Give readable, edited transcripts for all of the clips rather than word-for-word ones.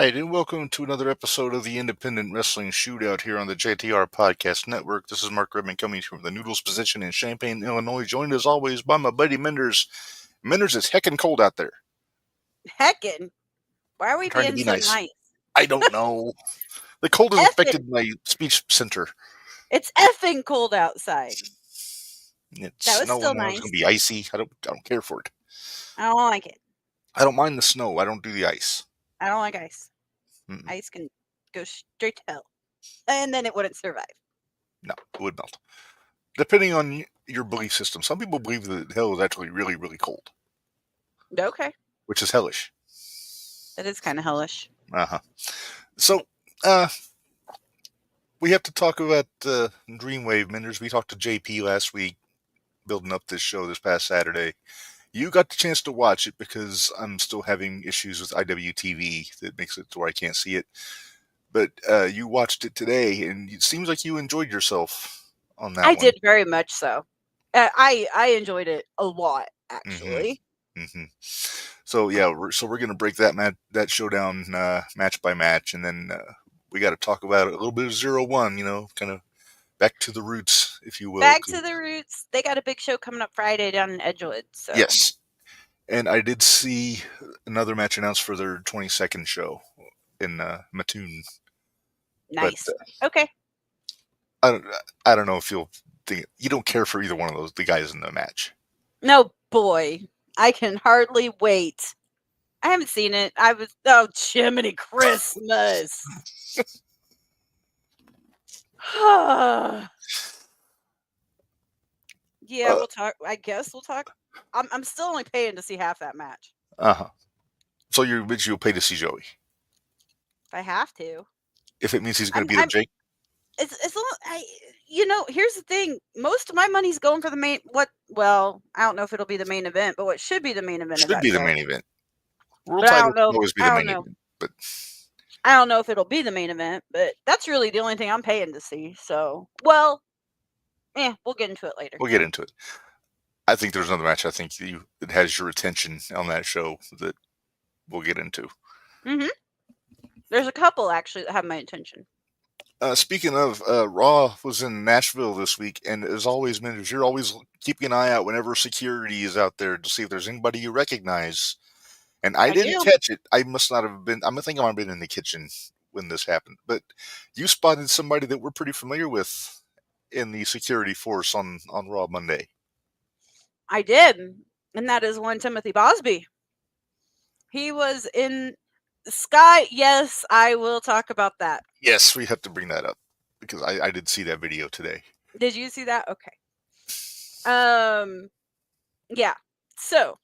right, and welcome to another episode of the Independent Wrestling Shootout here on the JTR Podcast Network. This is Mark Redmond coming from the Noodles position in Champaign, Illinois, joined as always by my buddy Minderz. Minderz, it's heckin' cold out there. Heckin'? Why are we I'm trying to being be so nice. I don't know. The cold has affected my speech center. It's effing cold outside. It's That was snowing. still It's nice. going to be icy. I don't care for it. I don't like it. I don't mind the snow. I don't do the ice. I don't like ice. Mm-mm. Ice can go straight to hell. And then it wouldn't survive. No, it would melt. Depending on your belief system. Some people believe that hell is actually really, really cold. Okay. Which is hellish. That is kind of hellish. Uh-huh. So, we have to talk about Dreamwave, Minderz. We talked to JP last week, building up this show this past Saturday. You got the chance to watch it because I'm still having issues with IWTV that makes it to where I can't see it. But you watched it today, and it seems like you enjoyed yourself on that one. I did very much so. I enjoyed it a lot, actually. Mm-hmm. So, yeah, we're going to break that show down match by match, and then we got to talk about a little bit of Zero1, kind of back to the roots, if you will. Back to the roots. They got a big show coming up Friday down in Edgewood. So. Yes. And I did see another match announced for their 22nd show in Mattoon. Nice. But, okay. I don't know if you'll think you don't care for either one of the guys in the match. No, boy. I can hardly wait. I haven't seen it. Jiminy Christmas. Yeah, we'll talk. I guess we'll talk. I'm still only paying to see half that match. Uh-huh. So you'll pay to see Joey? If I have to. If it means he's going to beat up Jake? It's here's the thing. Most of my money's going for the main. Well, I don't know if it'll be the main event, but what should be the main event? Should be the main event. World title will always be the main event. But I don't know if it'll be the main event, but that's really the only thing I'm paying to see. So, we'll get into it later. We'll get into it. I think there's another match I think that has your attention on that show that we'll get into. Mm-hmm. There's a couple, actually, that have my attention. Speaking of, Raw was in Nashville this week, and as always, Minderz, you're always keeping an eye out whenever security is out there to see if there's anybody you recognize. And I didn't catch it. I must not have been. I think I might have been in the kitchen when this happened. But you spotted somebody that we're pretty familiar with in the security force on Raw Monday. I did, and that is one Timothy Bosby. He was in Sky. Yes, I will talk about that. Yes, we have to bring that up because I did see that video today. Did you see that? Okay. Yeah. So,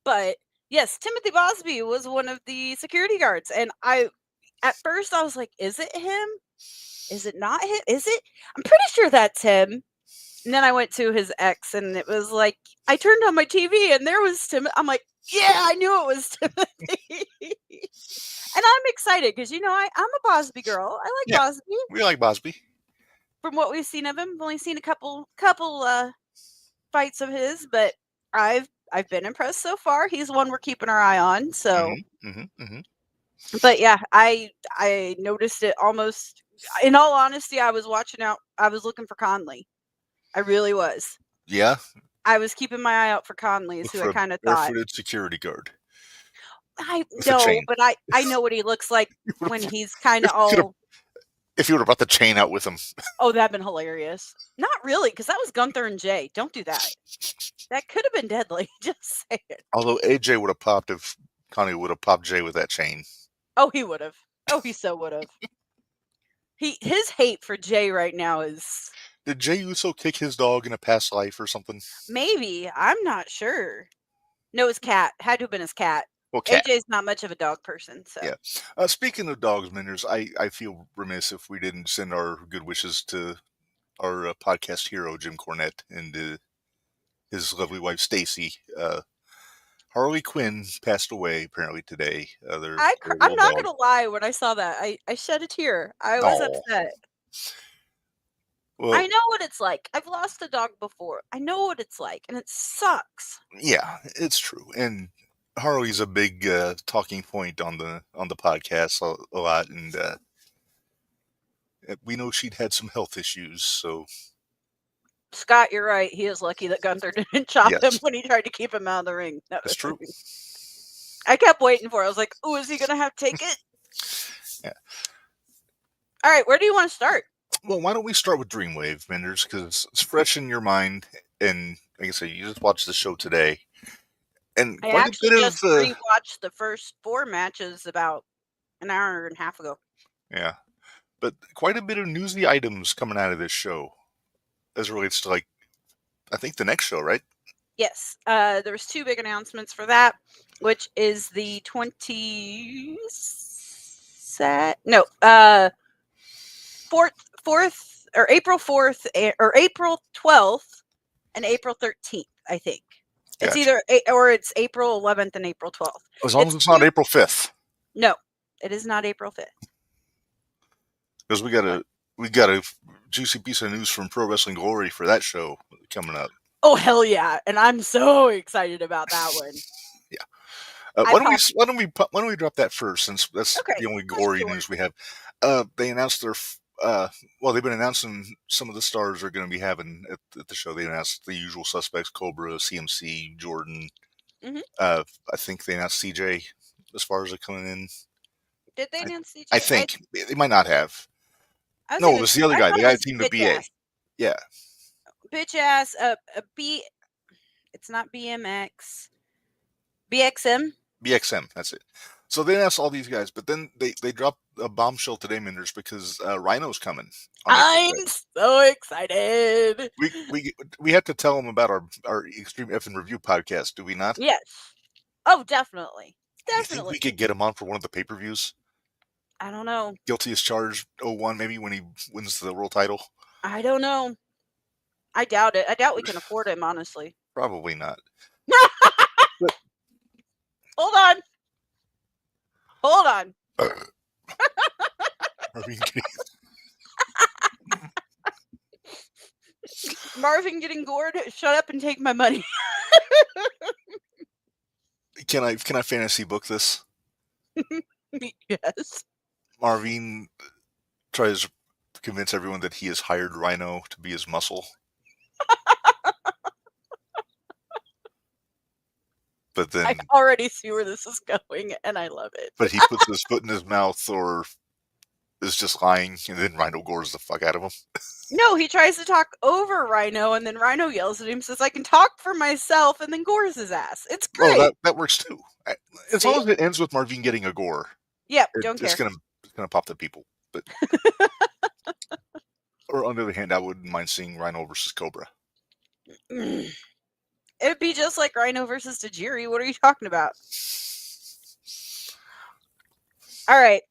but yes, Timothy Bosby was one of the security guards, and at first I was like, "Is it him? Is it not him? Is it? I'm pretty sure that's him." And then I went to his ex, and it was like, I turned on my TV, and there was Tim. I'm like, yeah, I knew it was Timothy. And I'm excited because, I'm a Bosby girl. I like Bosby. We like Bosby. From what we've seen of him, I've only seen a couple fights of his, but I've been impressed so far. He's one we're keeping our eye on. So, But yeah, I noticed it almost. In all honesty, I was watching out. I was looking for Conley. I really was. Yeah. I was keeping my eye out for Conley, is who I kind of thought. Barefooted security guard. I know, but I know what he looks like when he's kind of all. If you would have brought the chain out with him. Oh, that'd been hilarious. Not really, because that was Gunther and Jay. Don't do that. That could have been deadly. Just say it. Although AJ would have popped if Connie would have popped Jay with that chain. Oh, he would have. Oh, he so would have. His hate for Jay right now is. Did Jay Uso kick his dog in a past life or something? Maybe. I'm not sure. No, his cat. Had to have been his cat. Well, cat. AJ's not much of a dog person. So. Yeah. Speaking of dogs, Minderz, I feel remiss if we didn't send our good wishes to our podcast hero, Jim Cornette, and his lovely wife, Stacy. Harley Quinn passed away apparently today. I'm not going to lie. When I saw that, I shed a tear. I was upset. Well, I know what it's like. I've lost a dog before. I know what it's like, and it sucks. Yeah, it's true. And Harley's a big talking point on the podcast a lot, and we know she'd had some health issues, so. Scott, you're right. He is lucky that Gunther didn't chop him when he tried to keep him out of the ring. No. That's true. I kept waiting for it. I was like, "Oh, is he gonna have to take it?" Yeah. All right, where do you want to start? Well, why don't we start with Dreamwave, Minderz, because it's fresh in your mind, and like I said, you just watched the show today, and I quite actually a bit just rewatched the first 4 matches about an hour and a half ago. Yeah, but quite a bit of newsy items coming out of this show, as it relates to, like, I think the next show, right? Yes, there was 2 big announcements for that, which is the 4th or April 4th or April 12th and April 13th, I think. It's either it's April 11th and April 12th. As long as it's not April 5th. No, it is not April 5th. Because we got a juicy piece of news from Pro Wrestling Glory for that show coming up. Oh hell yeah! And I'm so excited about that one. Yeah. Why don't we drop that first, since that's the only Glory news we have. They announced their they've been announcing some of the stars they're going to be having at the show. They announced the usual suspects: Cobra, CMC, Jordan. Mm-hmm. I think they announced CJ as far as they're coming in. Did they announce CJ? I think they might not have. No, it was the other guy. The guy that teamed with BA. Yeah. Bitch ass. It's not BMX. BXM. BXM. That's it. So they announced all these guys, but then they dropped a bombshell today, Minderz, because Rhino's coming. I'm so excited. We had to tell them about our Extreme Effing Review podcast, do we not? Yes. Oh, definitely. Do you think we could get him on for one of the pay-per-views? I don't know. Guilty as Charged 01, maybe, when he wins the world title? I don't know. I doubt it. I doubt we can afford him, honestly. Probably not. Hold on. Marvin getting gored. Shut up and take my money. Can I fantasy book this? Yes. Marvin tries to convince everyone that he has hired Rhino to be his muscle. But then I already see where this is going, and I love it. But he puts his foot in his mouth or is just lying, and then Rhino gores the fuck out of him. No, he tries to talk over Rhino, and then Rhino yells at him, says, "I can talk for myself," and then gores his ass. It's great. Oh, that works too. As long as it ends with Marvin getting a gore. Yep, don't care. It's gonna pop the people. But or on the other hand, I wouldn't mind seeing Rhino versus Cobra. It'd be just like Rhino versus Tajiri. What are you talking about? All right.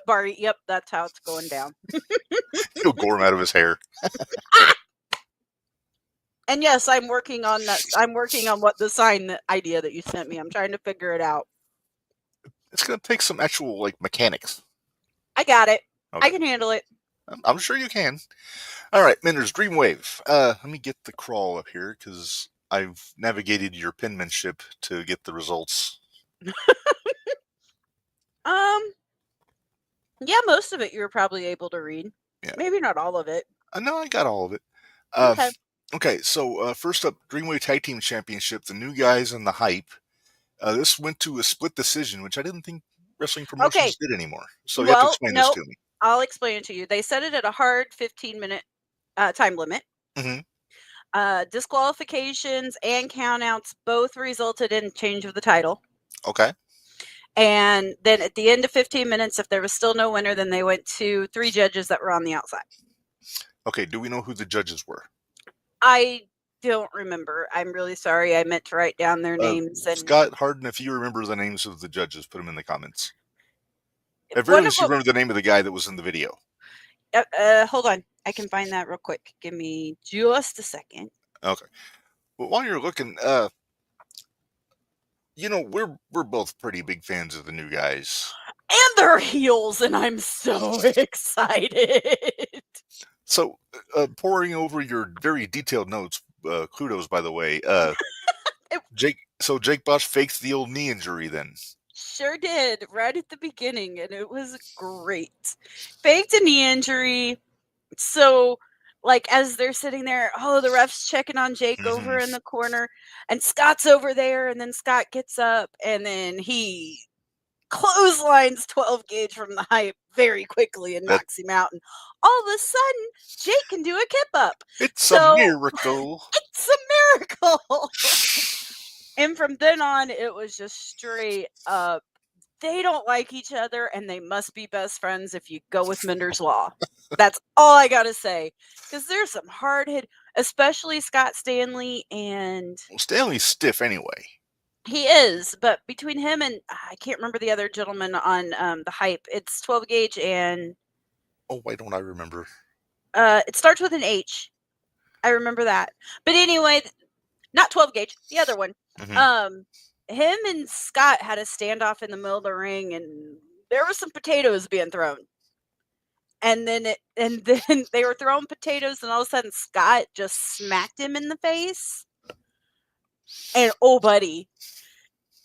Barry, yep, that's how it's going down. He'll gore him out of his hair. And yes, I'm working on that. I'm working on what the sign idea that you sent me. I'm trying to figure it out. It's going to take some actual, like, mechanics. I got it. Okay. I can handle it. I'm sure you can. All right, Minderz, Dreamwave. Let me get the crawl up here, because I've navigated your penmanship to get the results. Yeah, most of it you were probably able to read. Yeah. Maybe not all of it. No, I got all of it. Okay, so first up, Dreamwave Tag Team Championship, the new guys and the hype. This went to a split decision, which I didn't think wrestling promotions did anymore. So you have to explain this to me. I'll explain it to you. They set it at a hard 15-minute time limit. Mm-hmm. Disqualifications and countouts both resulted in change of the title. Okay. And then at the end of 15 minutes, if there was still no winner, then they went to 3 judges that were on the outside. Okay, do we know who the judges were? I don't remember. I'm really sorry. I meant to write down their names. And Scott Harden, if you remember the names of the judges, put them in the comments. At very least, you remember the name of the guy that was in the video. Hold on. I can find that real quick. Give me just a second. Okay. Well, while you're looking, we're both pretty big fans of the new guys. And they're heels, and I'm so excited. So, poring over your very detailed notes, kudos, by the way. So Jake Bosch faked the old knee injury then. Sure did, right at the beginning, and it was great. Faked a knee injury. So, like, as they're sitting there, the ref's checking on Jake over in the corner, and Scott's over there, and then Scott gets up, and then he clotheslines 12 gauge from the hype very quickly and knocks him out. And all of a sudden, Jake can do a kip up. It's a miracle. It's a miracle. And from then on, it was just straight up. They don't like each other, and they must be best friends if you go with Minderz law. That's all I gotta say. Because there's some hard hit, especially Scott Stanley, and Stanley's stiff anyway. he is, but between him and I can't remember the other gentleman on the hype. It's 12 gauge and why don't I remember? It starts with an H. I remember that. But anyway, not 12 gauge, the other one. Him and Scott had a standoff in the middle of the ring, and there were some potatoes being thrown. And then they were throwing potatoes, and all of a sudden Scott just smacked him in the face. And buddy,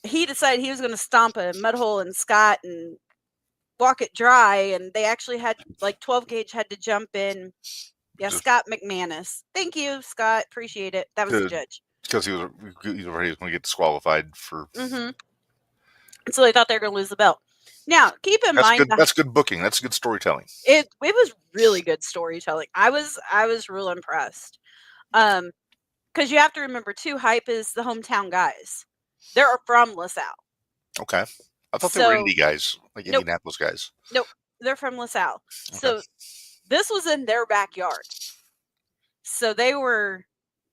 he decided he was going to stomp a mud hole in Scott and walk it dry. And they actually had 12 gauge had to jump in. Yeah, Scott McManus. Thank you, Scott. Appreciate it. That was the judge. Because he was going to get disqualified for. So they thought they were going to lose the belt. Now, keep in mind that's good booking. That's good storytelling. It was really good storytelling. I was real impressed. Because you have to remember too, Hype is the hometown guys. They're from LaSalle. Okay, I thought they were indie guys, like Indianapolis guys. Nope, they're from LaSalle. Okay. So this was in their backyard. So they're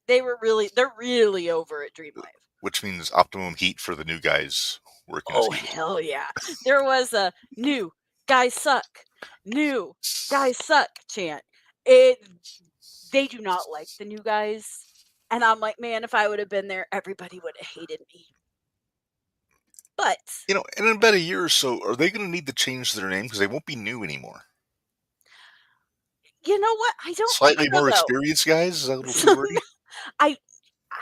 really over at Dreamwave. Which means optimum heat for the new guys working. Oh, hell yeah. There was a new guys suck chant. They do not like the new guys. And I'm like, man, if I would have been there, everybody would have hated me. But in about a year or so, are they going to need to change their name because they won't be new anymore? You know what? I don't slightly more experienced guys. Is that a little too wordy? I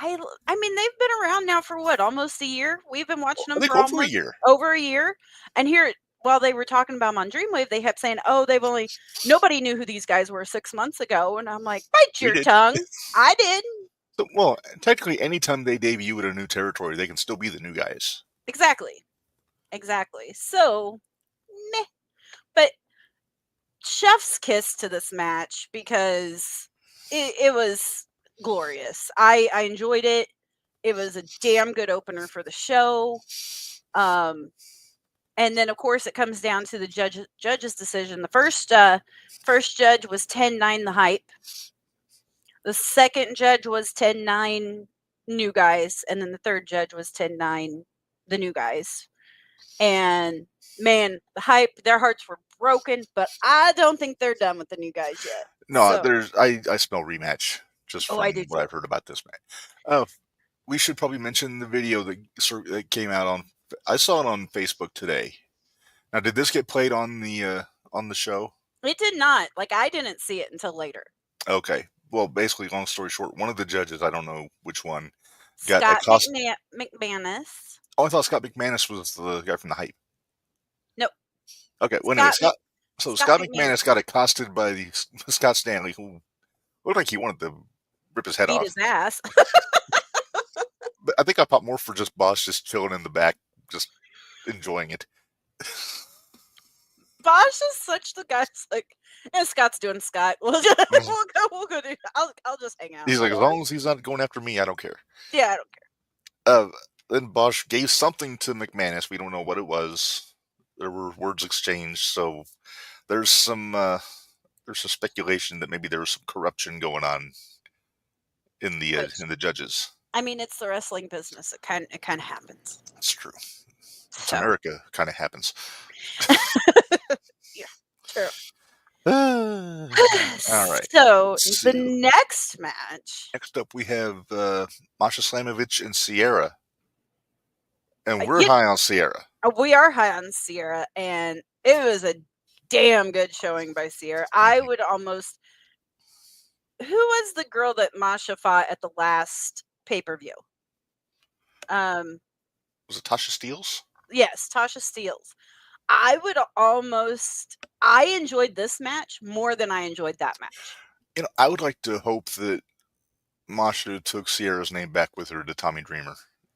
mean, they've been around now for what, almost a year? We've been watching them for over a year. Over a year. And here, while they were talking about them on Dreamwave, they kept saying, nobody knew who these guys were 6 months ago. And I'm like, bite your tongue. I did. Well, technically, anytime they debut at a new territory, they can still be the new guys. Exactly. So, meh. But chef's kiss to this match because it was glorious. I enjoyed it. It was a damn good opener for the show. And then, of course, it comes down to the judge's decision. The first judge was 10-9 the Hype. The second judge was 10-9 new guys. And then the third judge was 10-9 the new guys. And, man, the Hype, their hearts were broken. But I don't think they're done with the new guys yet. No, I smell rematch. Just from what I've heard about this match. We should probably mention the video that came out on. I saw it on Facebook today. Now, did this get played on the show? It did not. I didn't see it until later. Okay. Well, basically, long story short, one of the judges, I don't know which one, got McManus. Oh, I thought Scott McManus was the guy from the Hype. Nope. Okay. Well, anyway, Scott McManus got accosted by Scott Stanley, who looked like he wanted to rip his head off. Beat his ass. But I think I popped more for just Bosch just chilling in the back, just enjoying it. Bosch is such the guy's Scott's doing Scott. We'll go do. I'll just hang out. He's like, as long as he's not going after me, I don't care. Yeah, I don't care. Then Bosch gave something to McManus. We don't know what it was. There were words exchanged, so there's some speculation that maybe there was some corruption going on in the judges. I mean, it's the wrestling business. It kind of happens. That's true. It's America. Kind of happens. Yeah, true. All right. So the next match. Next up, we have Masha Slamovich and Sierra, and we're high on Sierra. We are high on Sierra, and it was a damn good showing by Sierra. I would almost. Who was the girl that Masha fought at the last pay-per-view? Was it Tasha Steelz? Yes, Tasha Steelz. I enjoyed this match more than I enjoyed that match. I would like to hope that Masha took Sierra's name back with her to Tommy Dreamer.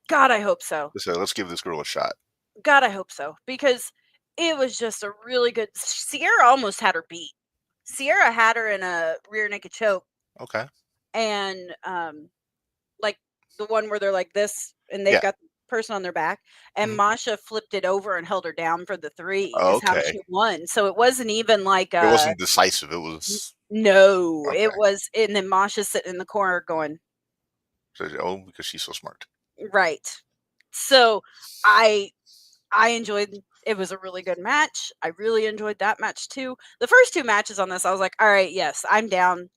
God, I hope so. So let's give this girl a shot. God, I hope so. Because it was just a really good... Sierra almost had her beat. Sierra had her in a rear naked choke. Okay. And, like, the one where they're like this, and they've got the person on their back. And Masha flipped it over and held her down for the 3 is how she won. So it wasn't even like it wasn't decisive. It was... No, okay. It was... And then Masha's sitting in the corner going... because she's so smart. Right. So I enjoyed... It was a really good match. I really enjoyed that match too. The first 2 matches on this, I was like, all right, yes, I'm down.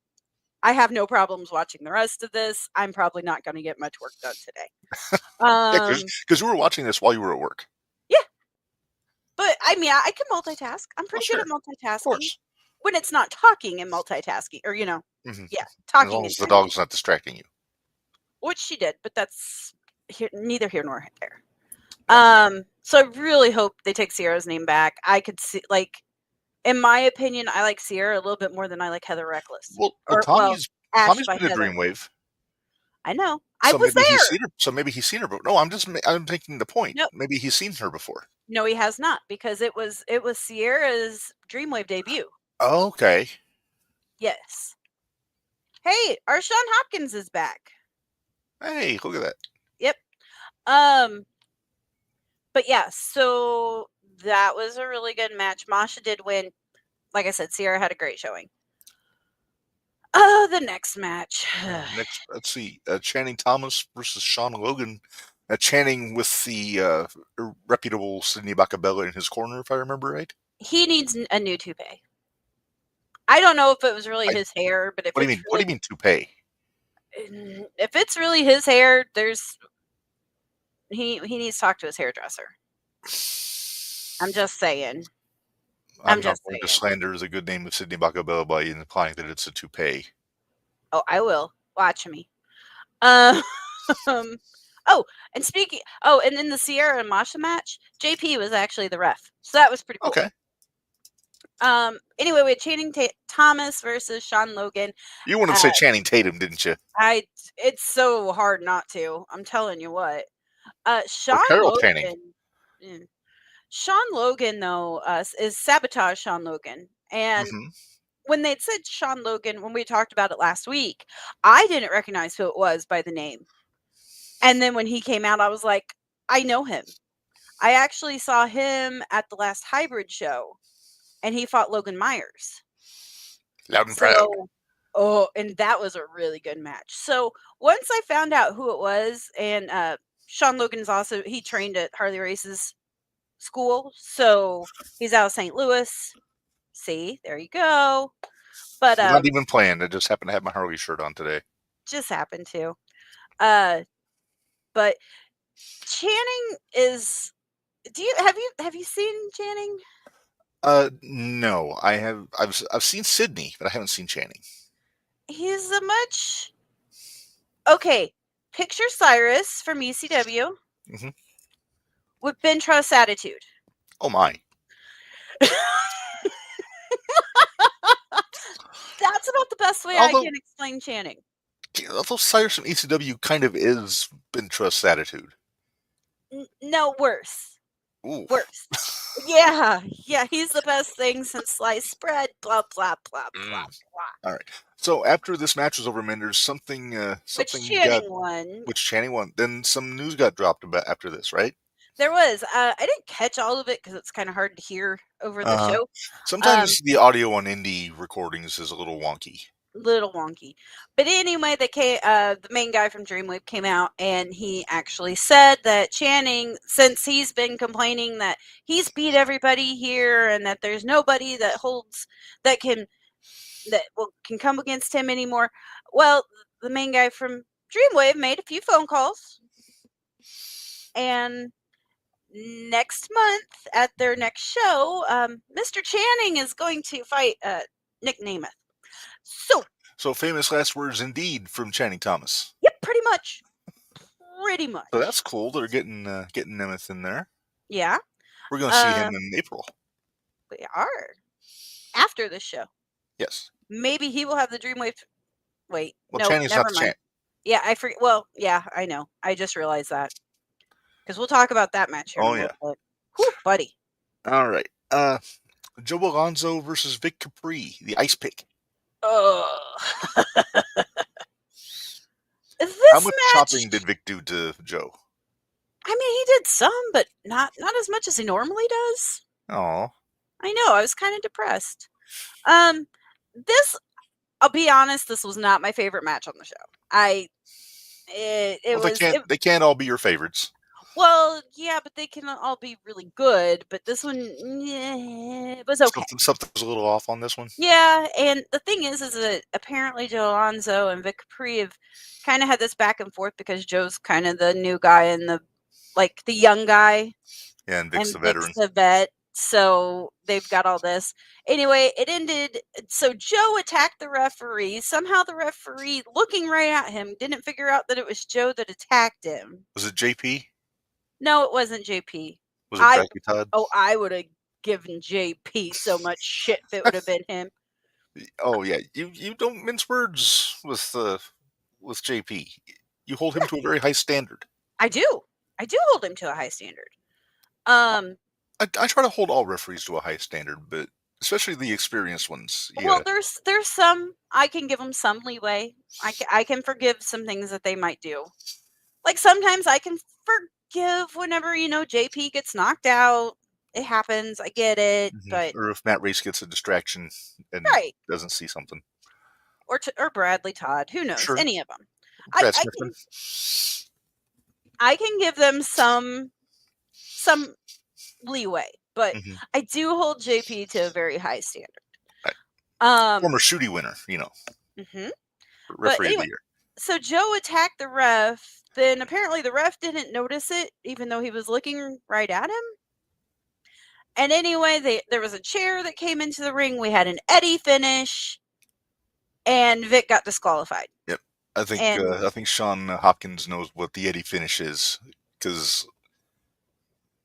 I have no problems watching the rest of this. I'm probably not going to get much work done today. Because you were watching this while you were at work. Yeah. But, I mean, I can multitask. I'm pretty good at multitasking. Of course. When it's not talking and multitasking. Or, yeah, talking. As long as the dog's not distracting you. Which she did, but that's neither here nor there. So I really hope they take Sierra's name back. I could see, like, in my opinion, I like Sierra a little bit more than I like Heather Reckless. Well, Tommy's been a Dreamwave. I know. I was there. So maybe he's seen her. But no, I'm making the point. Nope. Maybe he's seen her before. No, he has not, because it was Sierra's Dreamwave debut. Oh, okay. Yes. Hey, our Sean Hopkins is back. Hey, look at that. Yep. But yeah, so that was a really good match. Masha did win. Like I said, Sierra had a great showing. The next match. Let's see. Channing Thomas versus Sean Logan. Channing with the reputable Sidney Bacabella in his corner, if I remember right. He needs a new toupee. I don't know if it was really his hair, but what do you mean toupee? If it's really his hair, he needs to talk to his hairdresser. I'm just saying. I'm not going to slander the good name of Sidney Bacabella by implying that it's a toupee. Oh, I will. Watch me. And in the Sierra and Masha match, JP was actually the ref. So that was pretty cool. Okay. Anyway, we had Channing Thomas versus Sean Logan. You wanted to say Channing Tatum, didn't you? It's so hard not to. I'm telling you what. Sean Logan, though, is Sabotage Sean Logan. And when they'd said Sean Logan, when we talked about it last week, I didn't recognize who it was by the name. And then when he came out, I was like, I know him. I actually saw him at the last Hybrid show, and he fought Logan Myers. Loud and proud. And that was a really good match. So once I found out who it was, and Sean Logan's also, he trained at Harley Race's school, so he's out of St. Louis. See, there you go. But not even planned. I just happened to have my Harley shirt on today. Just happened to. But Channing is. Have you seen Channing? No, I have. I've seen Sydney, but I haven't seen Channing. He's a much. Okay, picture Cyrus from ECW. With Ben Truss attitude. Oh my. That's about the best way I can explain Channing. Although Cyrus from ECW kind of is Ben Truss attitude. No, worse. Ooh. Worse. Yeah, he's the best thing since sliced bread. Blah blah blah blah blah. All right. So after this match was over, Minderz, something which Channing won. Then some news got dropped about after this, right? There was. I didn't catch all of it because it's kind of hard to hear over the show. Sometimes the audio on indie recordings is a little wonky. But anyway, the main guy from Dreamwave came out, and he actually said that Channing, since he's been complaining that he's beat everybody here and that there's nobody that can come against him anymore. Well, the main guy from Dreamwave made a few phone calls, and next month at their next show, Mr. Channing is going to fight Nick Nemeth. So famous last words indeed from Channing Thomas. Yep, pretty much. pretty much. So that's cool. They're getting Nemeth in there. Yeah. We're going to see him in April. We are. After this show. Yes. Maybe he will have the Dreamwave. Wait. Well, no, Channy's never not the mind. champ. Yeah, I forget. Well, yeah, I know. I just realized that. Because we'll talk about that match here in a little bit. Whew, buddy. All right. Joe Alonzo versus Vic Capri, the ice pick. How much chopping did Vic do to Joe? I mean, he did some, but not as much as he normally does. Oh. I know. I was kind of depressed. This, I'll be honest, this was not my favorite match on the show. They can't all be your favorites. Well, yeah, but they can all be really good. But this one, it was okay. Something's a little off on this one. Yeah, and the thing is that apparently Joe Alonzo and Vic Capri have kind of had this back and forth because Joe's kind of the new guy and the young guy. Yeah, and Vic's the veteran. Vic's the vet. So they've got all this. Anyway, it ended. So Joe attacked the referee. Somehow the referee, looking right at him, didn't figure out that it was Joe that attacked him. Was it JP? No, it wasn't JP. Was it Jackie Todd? Oh, I would have given JP so much shit if it would have been him. Oh yeah, you don't mince words with JP. You hold him to a very high standard. I do hold him to a high standard. I try to hold all referees to a high standard, but especially the experienced ones. Yeah. Well, there's some I can give them some leeway. I can forgive some things that they might do. Like sometimes I can forgive whenever JP gets knocked out. It happens. I get it, but or if Matt Race gets a distraction and doesn't see something, or Bradley Todd, who knows? Sure. Any of them. I can give them some leeway, but I do hold JP to a very high standard. Right. Former Shooty winner, referee of the year. So Joe attacked the ref. Then apparently the ref didn't notice it, even though he was looking right at him. And anyway, there was a chair that came into the ring. We had an Eddie finish, and Vic got disqualified. Yep, I think Sean Hopkins knows what the Eddie finish is because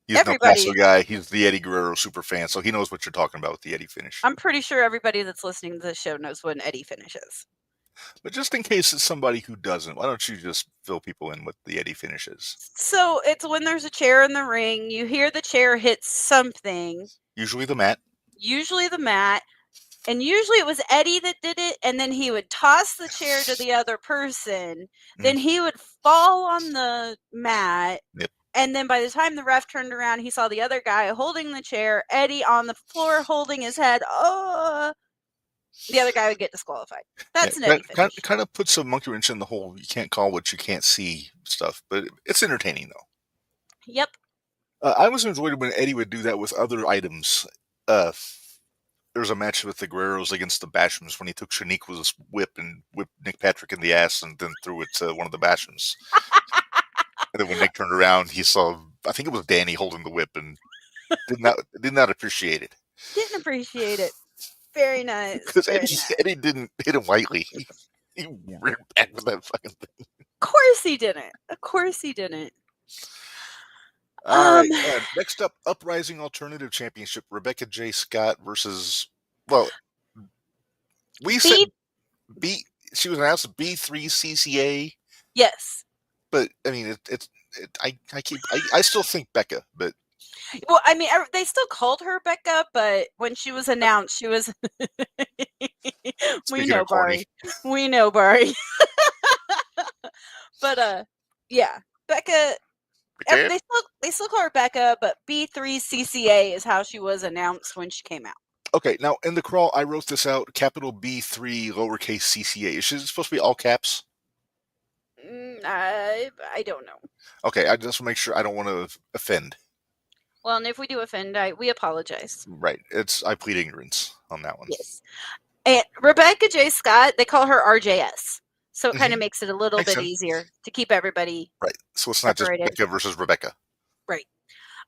he's no Paso guy. He's the Eddie Guerrero super fan, so he knows what you're talking about with the Eddie finish. I'm pretty sure everybody that's listening to this show knows what an Eddie finish is. But just in case it's somebody who doesn't, why don't you just fill people in what the Eddie finish is? So it's when there's a chair in the ring, you hear the chair hit something. Usually the mat. And usually it was Eddie that did it, and then he would toss the chair to the other person. Then he would fall on the mat. Yep. And then by the time the ref turned around, he saw the other guy holding the chair, Eddie on the floor holding his head. The other guy would get disqualified. That's an Eddie finish. Kind of puts a monkey wrench in the whole you can't call what you can't see stuff, but it's entertaining though. Yep. I was enjoyed when Eddie would do that with other items. There was a match with the Guerreros against the Bashams when he took Shaniqua's whip and whipped Nick Patrick in the ass and then threw it to one of the Bashams. And then when Nick turned around, he saw, I think it was Danny holding the whip and did not appreciate it. Didn't appreciate it. Very nice. Because Eddie didn't hit him lightly. He ran back with that fucking thing. Of course he didn't. All right. Next up, Uprising Alternative Championship. Rebecca J. Scott versus, said B. She was announced B3 CCA. Yes. But I mean, I still think Becca, but. Well, I mean, they still called her Becca, but when she was announced, she was. We know Barry. But yeah, Becca. They still call her Becca, but B3 CCA is how she was announced when she came out. Okay, now in the crawl, I wrote this out: capital B3, lowercase CCA. Is it supposed to be all caps? I don't know. Okay, I just want to make sure I don't want to offend. Well, and if we do offend, we apologize. Right. I plead ignorance on that one. Yes. And Rebecca J. Scott, they call her RJS. So it kind of makes it a little bit easier to keep everybody right. So it's not separated. Just Becca versus Rebecca. Right.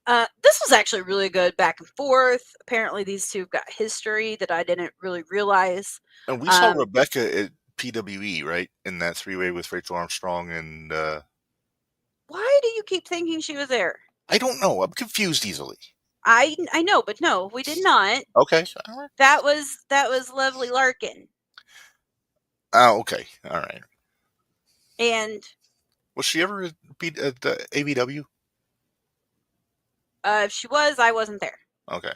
This was actually really good back and forth. Apparently these two got history that I didn't really realize. And we saw Rebecca at PWE, right? In that three-way with Rachel Armstrong and... Why do you keep thinking she was there? I don't know. I'm confused easily. I know, but no, we did not. Okay. All right. That was Lovely Larkin. Oh, okay. All right. And Was she ever beat at the ABW? if she was, I wasn't there. Okay.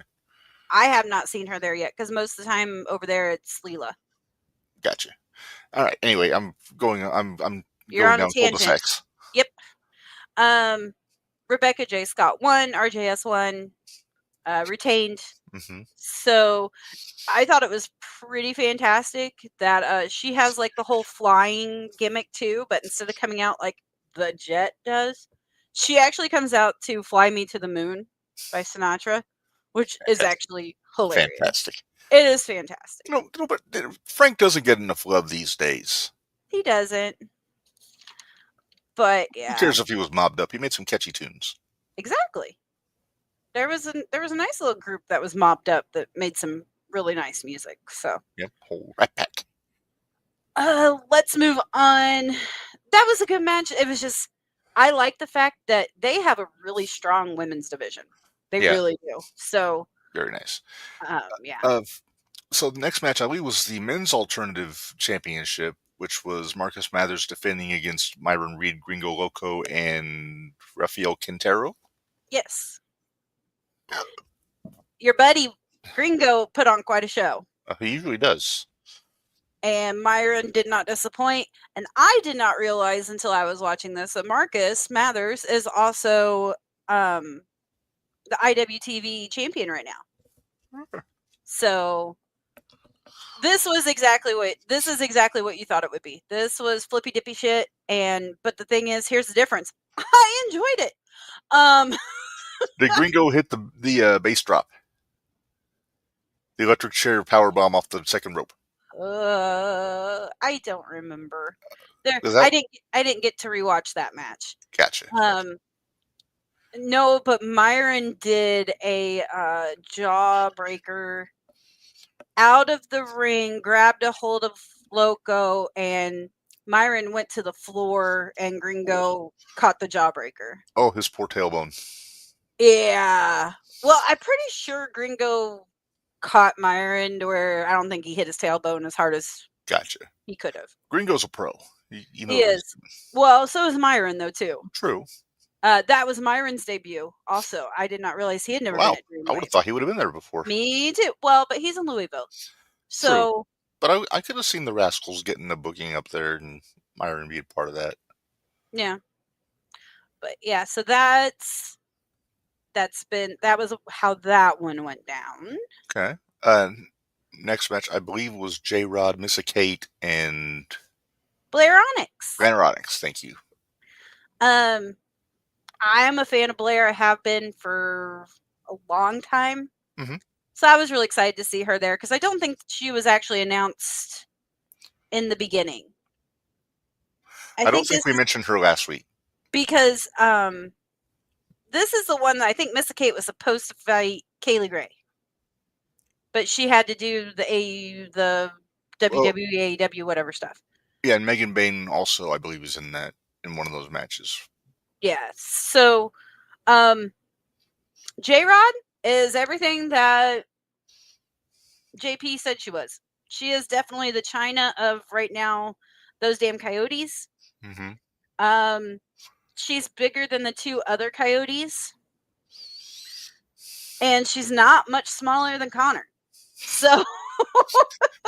I have not seen her there yet because most of the time over there it's Leela. Gotcha. All right. Anyway, I'm going You're on a down tangent. cul-de-sacs. Yep. Rebecca J. Scott won, RJS won, retained. Mm-hmm. So I thought it was pretty fantastic that she has like the whole flying gimmick too, but instead of coming out like the Jet does, she actually comes out to Fly Me to the Moon by Sinatra, which is actually hilarious. Fantastic. It is fantastic. No, but Frank doesn't get enough love these days. He doesn't. But yeah. Who cares if he was mobbed up? He made some catchy tunes. Exactly. There was a nice little group that was mobbed up that made some really nice music. So yep, whole Rat Pack. Let's move on. That was a good match. It was just I like the fact that they have a really strong women's division. They really do. So very nice. Yeah. So the next match I believe was the men's alternative championship, which was Marcus Mathers defending against Myron Reed, Gringo Loco, and Rafael Quintero. Yes. Your buddy Gringo put on quite a show. He usually does. And Myron did not disappoint. And I did not realize until I was watching this that Marcus Mathers is also the IWTV champion right now. So this is exactly what you thought it would be. This was flippy dippy shit. But the thing is, here's the difference. I enjoyed it. Did Gringo hit the bass drop? The electric chair power bomb off the second rope. I don't remember. I didn't get to rewatch that match. Gotcha. No, but Myron did a jawbreaker out of the ring, grabbed a hold of Loco, and Myron went to the floor, and Gringo caught the jawbreaker. Oh, his poor tailbone. Yeah. Well, I'm pretty sure Gringo caught Myron to where I don't think he hit his tailbone as hard as he could have. Gringo's a pro. He is. Well, so is Myron, though, too. True. That was Myron's debut, also. I did not realize he had never been at Dreamwave. I would have thought he would have been there before. Me too. Well, but he's in Louisville. So. True. But I could have seen the Rascals getting the booking up there and Myron being part of that. Yeah. But yeah, so that was how that one went down. Okay. Next match, I believe, was J-Rod, Missa Kate, and Blair Onyx. Thank you. I am a fan of Blair. I have been for a long time. Mm-hmm. So I was really excited to see her there because I don't think she was actually announced in the beginning. I don't think we mentioned her last week. Because this is the one that I think Missa Kate was supposed to fight Kaylee Gray. But she had to do the WWE, AEW, whatever stuff. Yeah, and Megan Bain also, I believe, is in one of those matches. Yeah. So J-Rod is everything that JP said she was. She is definitely the China of right now, those damn Coyotes. Mm-hmm. She's bigger than the two other Coyotes. And she's not much smaller than Connor. So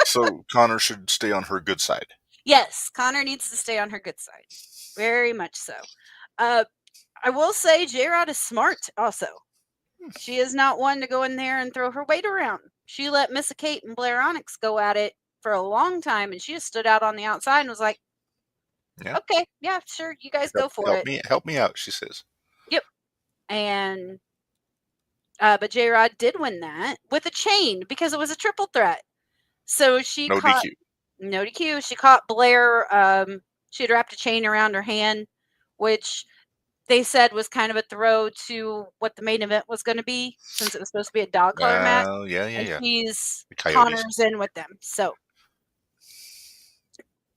so Connor should stay on her good side. Yes, Connor needs to stay on her good side. Very much so. I will say J-Rod is smart also. She is not one to go in there and throw her weight around. She let Missa Kate and Blair Onyx go at it for a long time, and she just stood out on the outside and was like, okay, yeah, sure, you guys go for it. Help me out, she says. Yep. And but J-Rod did win that with a chain because it was a triple threat. So she caught no DQ. She caught Blair. She had wrapped a chain around her hand, which they said was kind of a throw to what the main event was going to be, since it was supposed to be a dog collar match. Oh, yeah. He's Connor's in with them. So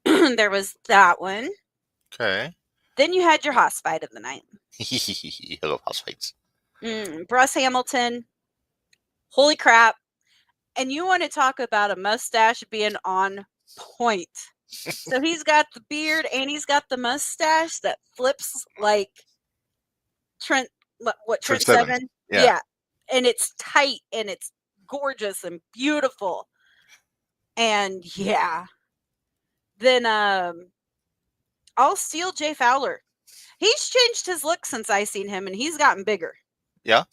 there was that one. Okay. Then you had your Haas fight of the night. I love Haas fights. Bruce Hamilton. Holy crap. And you want to talk about a mustache being on point. So he's got the beard and he's got the mustache that flips like Trent Trent Seven. Yeah. And it's tight and it's gorgeous and beautiful. And yeah. Then I'll steal Jay Fowler. He's changed his look since I seen him and he's gotten bigger. Yeah.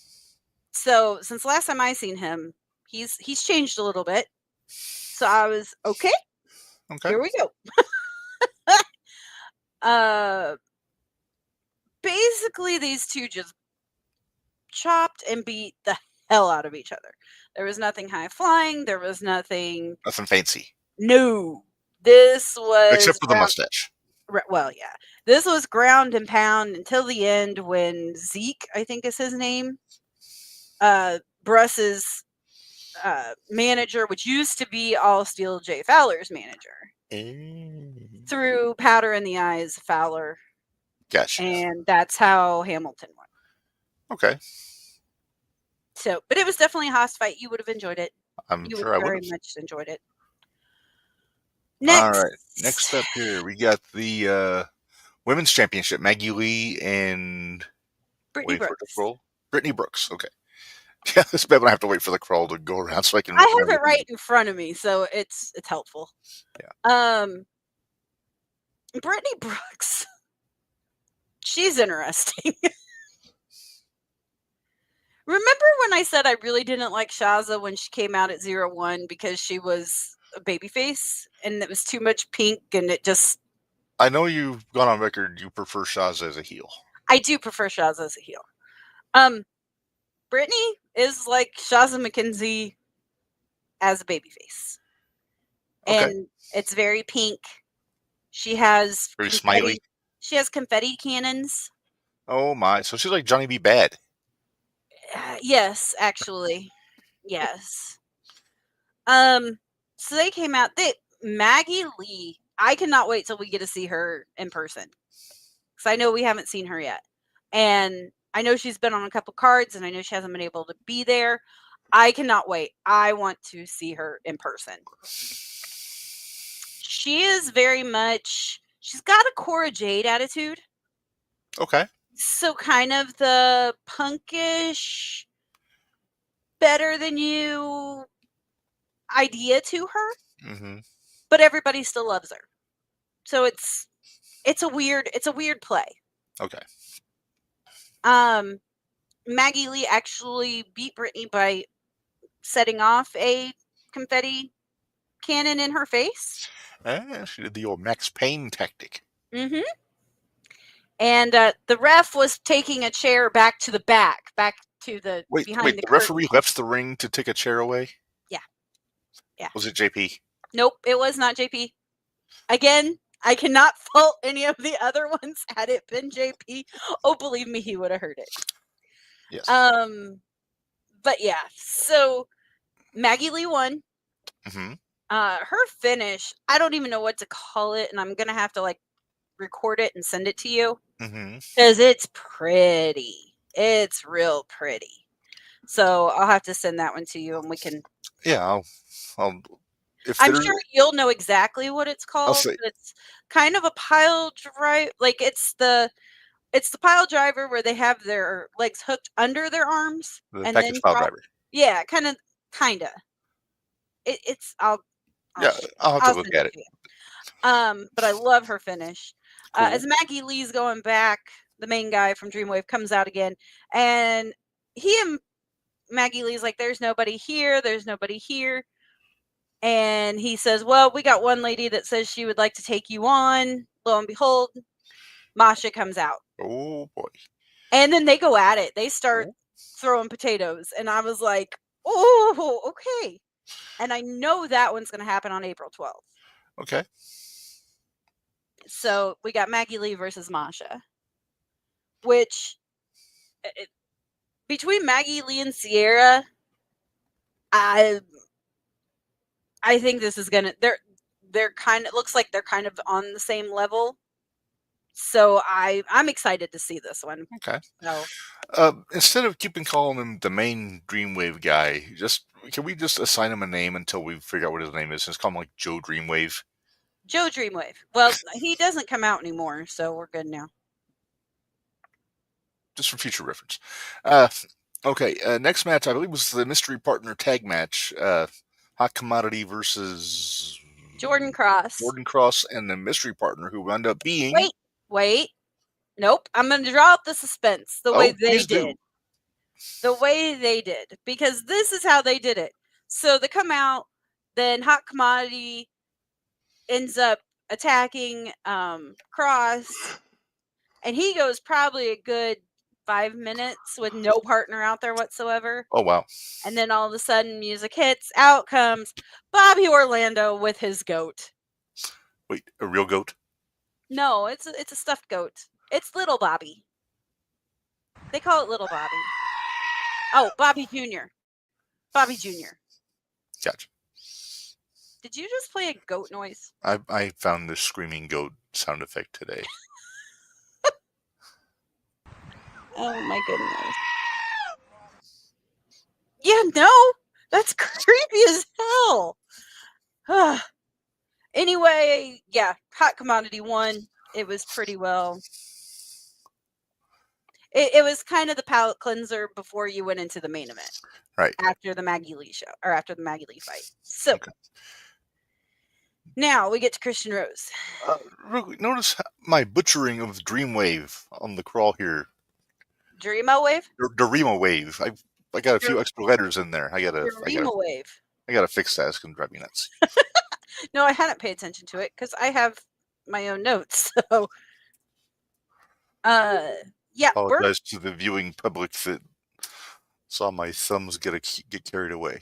So since last time I seen him, he's changed a little bit. So I was okay. Here we go. Basically these two just chopped and beat the hell out of each other. There was nothing high flying. There was nothing fancy. No. This was except for the mustache. Well, yeah. This was ground and pound until the end when Zeke, I think is his name, Bruss's manager, which used to be All Steel Jay Fowler's manager, threw powder in the eyes of Fowler. Gotcha. And that's how Hamilton won. Okay. So, but it was definitely a Haas fight. You would have enjoyed it. I'm sure I would very much enjoyed it. Next. All right. Next up here, we got the Women's Championship. Maggie Lee and Brittany Brooks. Brittany Brooks. Okay. Yeah, it's bad when I have to wait for the crawl to go around so I can. I have it right in front of me, so it's helpful. Yeah. Brittany Brooks. She's interesting. Remember when I said I really didn't like Shazza when she came out at 0-1 because she was a babyface and it was too much pink and it just... I know you've gone on record you prefer Shazza as a heel. I do prefer Shazza as a heel. Brittany is like Shazza McKenzie as a babyface. Okay. And it's very pink. She has... Very smiley. She has confetti cannons. Oh my. So she's like Johnny B. Bad. Yes, actually. Yes. So they came out. Maggie Lee, I cannot wait till we get to see her in person. Because I know we haven't seen her yet. And I know she's been on a couple cards and I know she hasn't been able to be there. I cannot wait. I want to see her in person. She is very much... She's got a Cora Jade attitude. Okay. So kind of the punkish, better than you idea to her. Mm-hmm. But everybody still loves her. So it's a weird play. Okay. Maggie Lee actually beat Brittany by setting off a confetti cannon in her face. She did the old Max Payne tactic. Mm-hmm. And the ref was taking a chair back to the back to the behind the curtain. Referee left the ring to take a chair away? Yeah. Was it JP? Nope, it was not JP. Again, I cannot fault any of the other ones. Had it been JP, oh, believe me, he would have heard it. Yes. But yeah, so Maggie Lee won. Mm-hmm. Her finish, I don't even know what to call it, and I'm gonna have to record it and send it to you because it's pretty. It's real pretty. So I'll have to send that one to you, and we can. Yeah, I'm sure you'll know exactly what it's called. It's kind of a pile drive. It's the pile driver where they have their legs hooked under their arms and then pile driver. Yeah, kinda. I'll have to look at it. But I love her finish. Cool. As Maggie Lee's going back, the main guy from Dreamwave comes out again, and Maggie Lee's like, "There's nobody here. There's nobody here." And he says, "Well, we got one lady that says she would like to take you on." Lo and behold, Masha comes out. Oh boy! And then they go at it. They start throwing potatoes, and I was like, "Oh, okay." And I know that one's going to happen on April 12th. Okay. So we got Maggie Lee versus Masha, which between Maggie Lee and Sierra, I think this is gonna. They're kind of looks like they're kind of on the same level. So I'm excited to see this one. Okay. So Instead of keeping calling him the main Dreamwave guy, can we just assign him a name until we figure out what his name is? Just call him like Joe Dreamwave. Joe Dreamwave. Well, he doesn't come out anymore, so we're good now. Just for future reference. Okay, next match, I believe, was the mystery partner tag match. Hot Commodity versus Jordan Cross. Jordan Cross and the mystery partner, who wound up being... Wait. Nope. I'm going to draw out the suspense the way they did. The way they did. Because this is how they did it. So they come out, then Hot Commodity ends up attacking Cross, and he goes probably a good 5 minutes with no partner out there whatsoever. Oh, wow. And then all of a sudden music hits, out comes Bobby Orlando with his goat. Wait, a real goat? No, it's a stuffed goat. It's Little Bobby. They call it Little Bobby. Oh, Bobby Jr. Bobby Jr. Gotcha. Did you just play a goat noise? I found the screaming goat sound effect today. Oh my goodness. Yeah, no, that's creepy as hell. Anyway, yeah, Hot Commodity won. It was pretty well. It was kind of the palate cleanser before you went into the main event. Right. After the Maggie Lee show, or after the Maggie Lee fight. So, now we get to Christian Rose. Notice my butchering of Dreamwave on the crawl here. Dreamwave? Dreamwave. I got a few extra letters in there. I gotta fix that. It's gonna drive me nuts. No, I hadn't paid attention to it because I have my own notes. So, yeah. Apologize to the viewing public that saw my thumbs get carried away.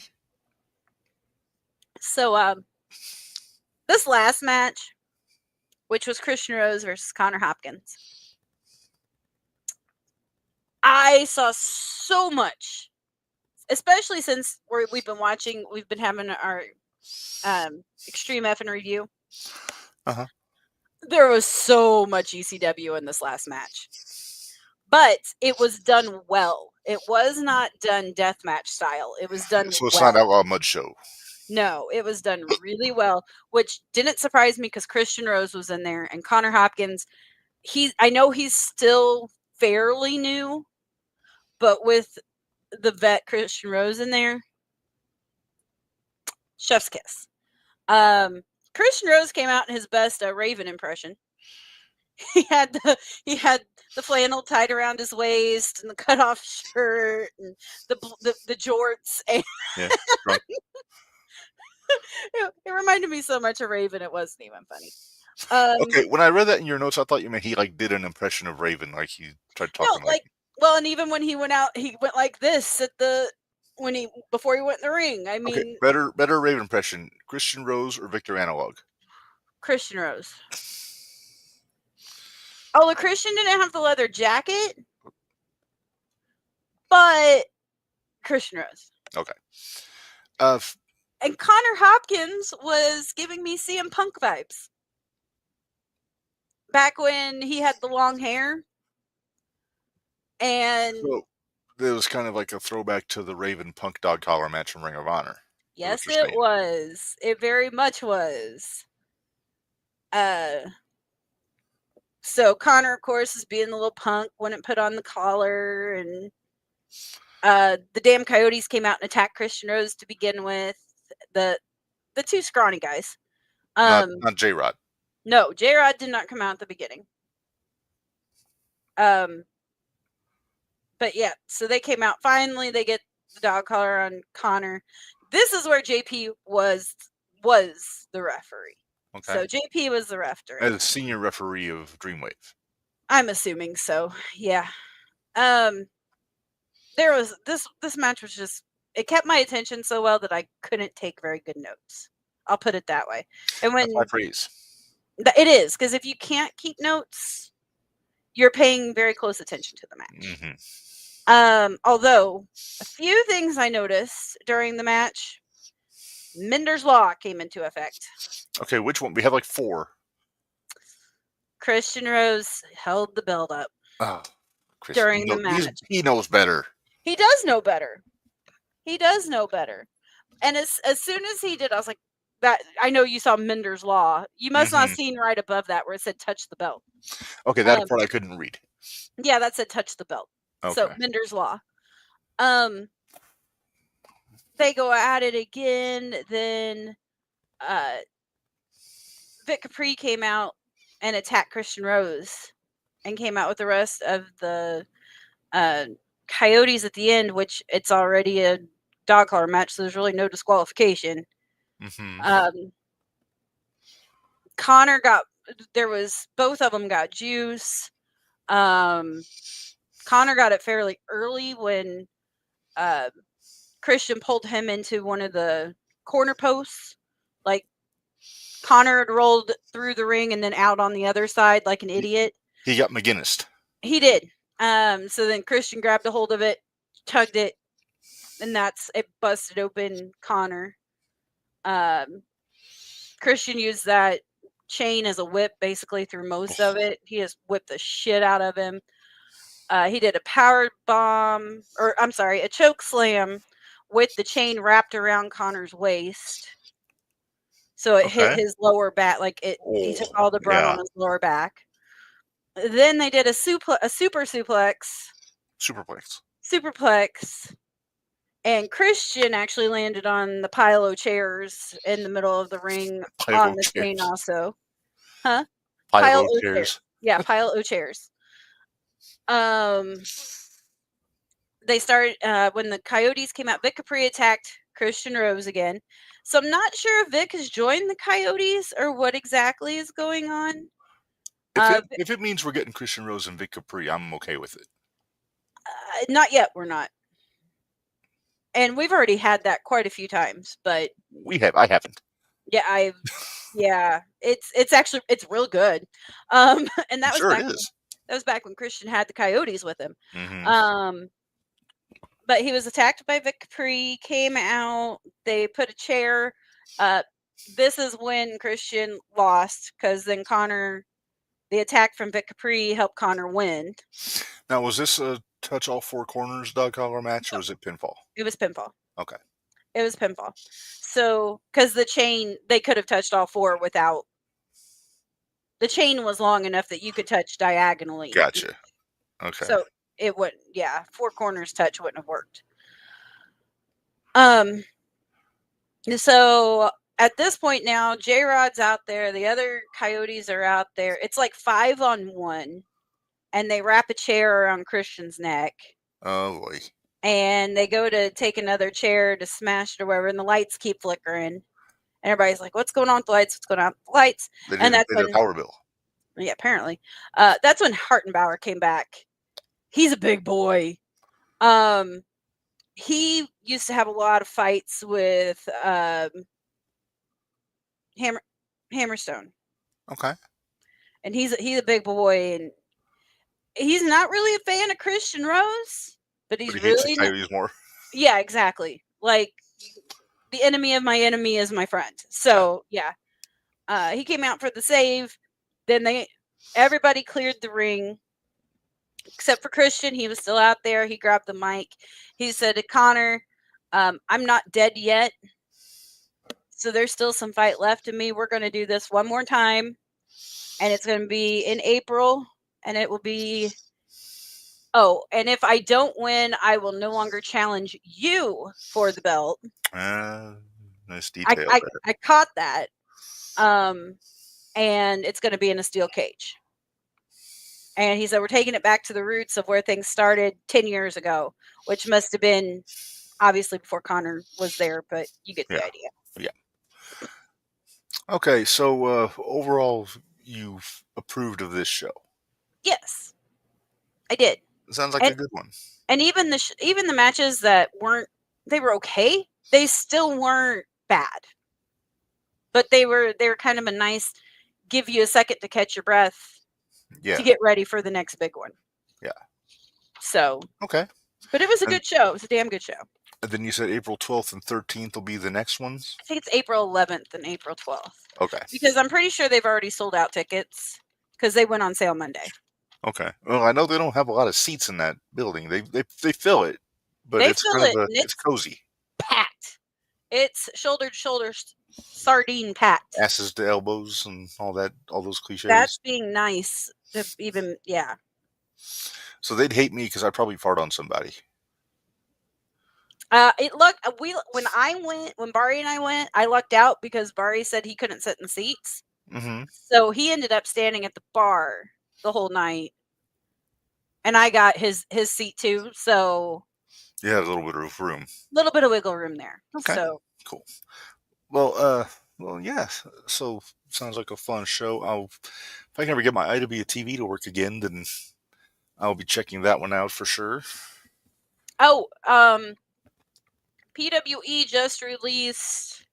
So, this last match, which was Christian Rose versus Connor Hopkins, I saw so much, especially since we've been having our Extreme Effing review. Uh-huh. There was so much ECW in this last match, but it was done well. It was not done deathmatch style. It was done so it's not Outlaw Mud Show. No, it was done really well, which didn't surprise me because Christian Rose was in there and Connor Hopkins. I know he's still fairly new, but with the vet Christian Rose in there, chef's kiss. Christian Rose came out in his best Raven impression. He had the flannel tied around his waist and the cutoff shirt and the jorts. And yeah, right. It reminded me so much of Raven, it wasn't even funny. Okay, when I read that in your notes, I thought you meant he did an impression of Raven, like he tried talking and even when he went out, he went like this before he went in the ring. I mean, okay, better Raven impression: Christian Rose or Victor Analog? Christian Rose. Oh, the Christian didn't have the leather jacket, but Christian Rose. Okay. And Connor Hopkins was giving me CM Punk vibes. Back when he had the long hair. And so it was kind of like a throwback to the Raven Punk dog collar match from Ring of Honor. Yes, it was. It very much was. So Connor, of course, is being a little punk, wouldn't put on the collar, and the damn Coyotes came out and attacked Christian Rose to begin with. The two scrawny guys. Not J-Rod. No, J-Rod did not come out at the beginning. But yeah, so they came out. Finally, they get the dog collar on Connor. This is where JP was the referee. Okay. So JP was the ref during. As a senior referee of Dreamwave. I'm assuming so. Yeah. There was this match was just, it kept my attention so well that I couldn't take very good notes. I'll put it that way. And when that's my phrase. It is, because if you can't keep notes, you're paying very close attention to the match. Mm-hmm. Although a few things I noticed during the match, Minderz Law came into effect. Okay, which one? We have 4. Christian Rose held the belt up Chris, during the match. he knows better. He does know better. He does know better. And as soon as he did, I was like, that I know you saw Minderz Law. You must not have seen right above that where it said touch the belt. Okay, that part I couldn't read. Yeah, that said touch the belt. Okay. So Minderz Law. They go at it again. Then Vic Capri came out and attacked Christian Rose and came out with the rest of the Coyotes at the end, which it's already a dog collar match, so there's really no disqualification. Connor both of them got juice. Connor got it fairly early when Christian pulled him into one of the corner posts. Like, Connor had rolled through the ring and then out on the other side like an idiot. He got McGinnis. He did. So then Christian grabbed a hold of it, tugged it, and it busted open Connor. Christian used that chain as a whip basically through most of it. He just whipped the shit out of him. He did a power bomb, a choke slam with the chain wrapped around Connor's waist. So it hit his lower back, he took all the brunt on his lower back. Then they did a super suplex. Superplex. And Christian actually landed on the pile of chairs in the middle of the ring on the chain also. Huh? Pile of chairs. Yeah, pile of chairs. They started when the Coyotes came out. Vic Capri attacked Christian Rose again. So I'm not sure if Vic has joined the Coyotes or what exactly is going on. If it means we're getting Christian Rose and Vic Capri, I'm okay with it. Not yet, we're not. And we've already had that quite a few times, but I haven't. Yeah, it's real good. And that was it is. That was back when Christian had the Coyotes with him. But he was attacked by Vic Capri, came out, they put a chair. This is when Christian lost, because then the attack from Vic Capri helped Connor win. Now, was this a touch all four corners dog collar match, or was it pinfall? It was pinfall. Okay. It was pinfall. So, because the chain, they could have touched all four without. The chain was long enough that you could touch diagonally. Gotcha. Okay. So it wouldn't, four corners touch wouldn't have worked. So at this point now, J-Rod's out there. The other Coyotes are out there. It's like 5-on-1, and they wrap a chair around Christian's neck. Oh boy. And they go to take another chair to smash it or whatever, and the lights keep flickering. And everybody's like, what's going on with the lights? What's going on with the lights? They did a power bill. Yeah, apparently. That's when Hartenbauer came back. He's a big boy. He used to have a lot of fights with Hammerstone. Okay. And he's a big boy, and he's not really a fan of Christian Rose, but he really hates the Coyotes more. Yeah, exactly. Like, the enemy of my enemy is my friend. So yeah. He came out for the save. Then everybody cleared the ring except for Christian. He was still out there. He grabbed the mic. He said to Connor, I'm not dead yet. So there's still some fight left in me. We're going to do this one more time. And it's going to be in April. And it will be... Oh, and if I don't win, I will no longer challenge you for the belt. Nice detail. I caught that. And it's going to be in a steel cage. And he said, we're taking it back to the roots of where things started 10 years ago, which must have been obviously before Connor was there, but you get the idea. Yeah. Okay, so overall, you've approved of this show. Yes, I did. It sounds like a good one. And even the matches that they were okay. They still weren't bad. But they were kind of a nice, give you a second to catch your breath to get ready for the next big one. Yeah. So. Okay. But it was a good show. It was a damn good show. And then you said April 12th and 13th will be the next ones? I think it's April 11th and April 12th. Okay. Because I'm pretty sure they've already sold out tickets. because they went on sale Monday. Okay. Well, I know they don't have a lot of seats in that building. They fill it, but They it's fill kind of it, and it's cozy. packed. It's shoulder to shoulder sardine packed. Asses to elbows and all those cliches. That's being nice to even, yeah. So they'd hate me because I'd probably fart on somebody. When Bari and I went, I lucked out because Bari said he couldn't sit in seats. Mm-hmm. So he ended up standing at the bar the whole night. And I got his seat too, so You had a little bit of room. Little bit of wiggle room there. Okay. So cool. Well, yeah. So sounds like a fun show. If I can ever get my IW TV to work again, then I'll be checking that one out for sure. Oh, PWE just released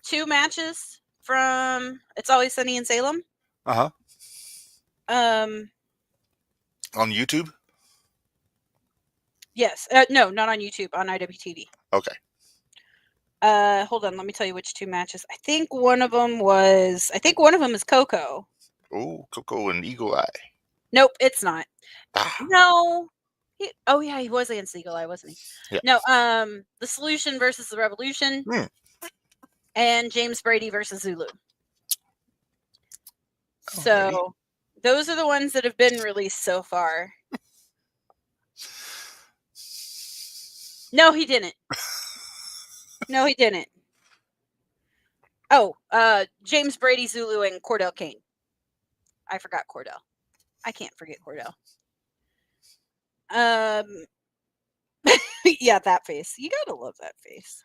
2 matches from It's Always Sunny in Salem. Uh-huh. On YouTube? Yes. No, not on YouTube, on IWTV. Okay. Hold on, let me tell you which 2 matches. I think one of them is Coco. Oh, Coco and Eagle Eye. Nope, it's not. Ah. No. He was against Eagle Eye, wasn't he? Yeah. No, The Solution versus the Revolution. And James Brady versus Zulu. So those are the ones that have been released so far. No, he didn't. No, he didn't. Oh, James Brady, Zulu, and Cordell Kane. I forgot Cordell. I can't forget Cordell. Yeah, that face. You gotta love that face.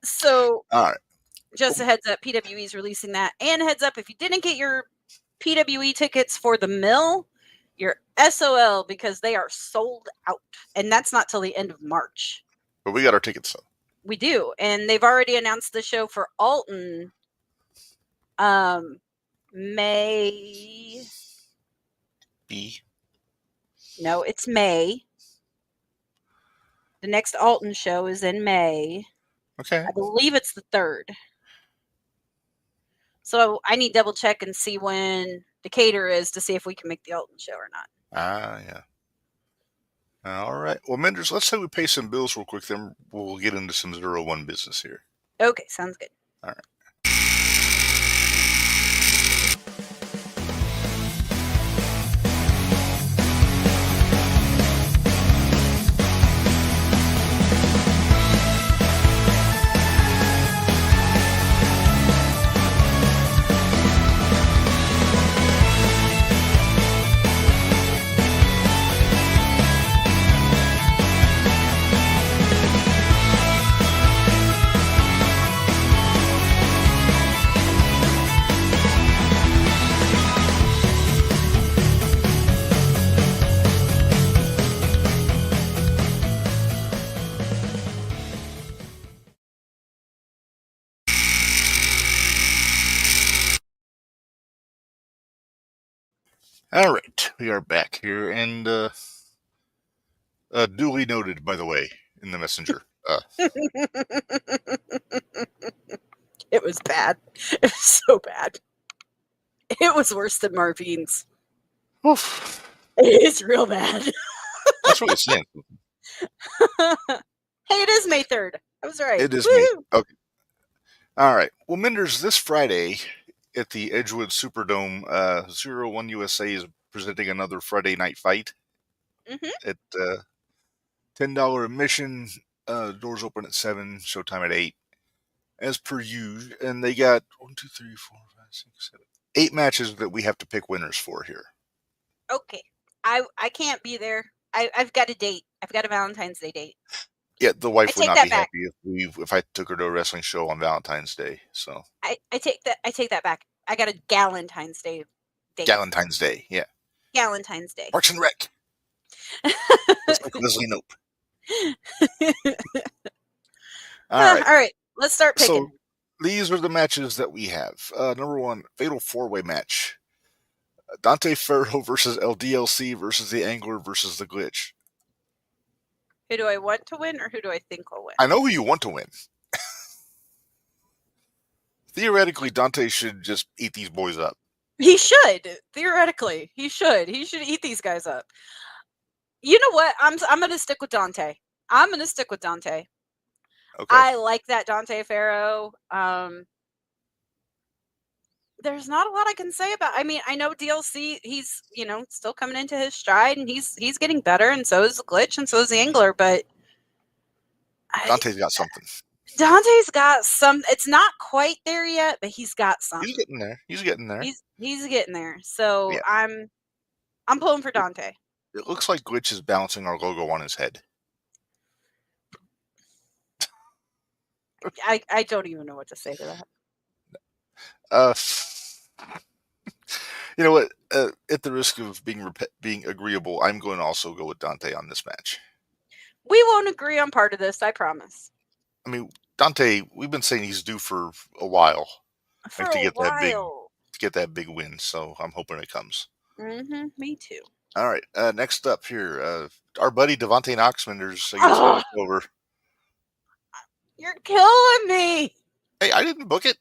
So, all right. Just a heads up, PWE is releasing that. And heads up, if you didn't get your PWE tickets for the mill, you're SOL because they are sold out. And that's not till the end of March. But we got our tickets though. We do. And they've already announced the show for Alton. May. B. No, it's May. The next Alton show is in May. Okay. I believe it's the 3rd. So I need to double check and see when Decatur is to see if we can make the Alton show or not. Yeah. All right. Well, Minderz, let's say we pay some bills real quick, then we'll get into some 0-1 business here. Okay, sounds good. All right. All right, we are back here, and duly noted, by the way, in the messenger. It was bad. It was so bad. It was worse than Marvine's. Oof. It is real bad. That's what it's saying. Hey, it is May 3rd. I was right. It is May. Okay. All right. Well, Minderz, this Friday at the Edgewood Superdome, 0-1 USA is presenting another Friday night fight at $10 admission. Doors open at 7, showtime at 8, as per usual. And they got 1, 2, 3, 4, 5, 6, 7, 8 matches that we have to pick winners for here. Okay. I can't be there. I've got a date. I've got a Valentine's Day date. Yeah, the wife would not be happy if I took her to a wrestling show on Valentine's Day. So I take that back. I got a Galentine's Day date. Galentine's Day, yeah. Galentine's Day. Parks and Rec. Let's make Leslie Nope. All right. Let's start picking. So these are the matches that we have. Number 1, Fatal 4-Way match. Dante Ferro versus LDLC versus the Angler versus the Glitch. Who do I want to win or who do I think will win? I know who you want to win. Theoretically, Dante should just eat these boys up. He should. Theoretically, he should. He should eat these guys up. You know what? I'm gonna stick with Dante. I'm gonna stick with Dante. Okay. I like that Dante Pharaoh. There's not a lot I can say about. I mean, I know DLC. He's still coming into his stride, and he's getting better, and so is the Glitch, and so is the Angler. But Dante's got something. Dante's got some. It's not quite there yet, but he's got something. He's getting there. He's getting there. He's getting there. So Yeah. I'm pulling for Dante. It looks like Glitch is balancing our logo on his head. I don't even know what to say to that. You know what? At the risk of being agreeable, I'm going to also go with Dante on this match. We won't agree on part of this, I promise. I mean, Dante, we've been saying he's due for a while. To get that big win, so I'm hoping it comes. Mm-hmm, me too. All right, next up here, our buddy Devontae Knox Minderz against over. You're killing me. Hey, I didn't book it.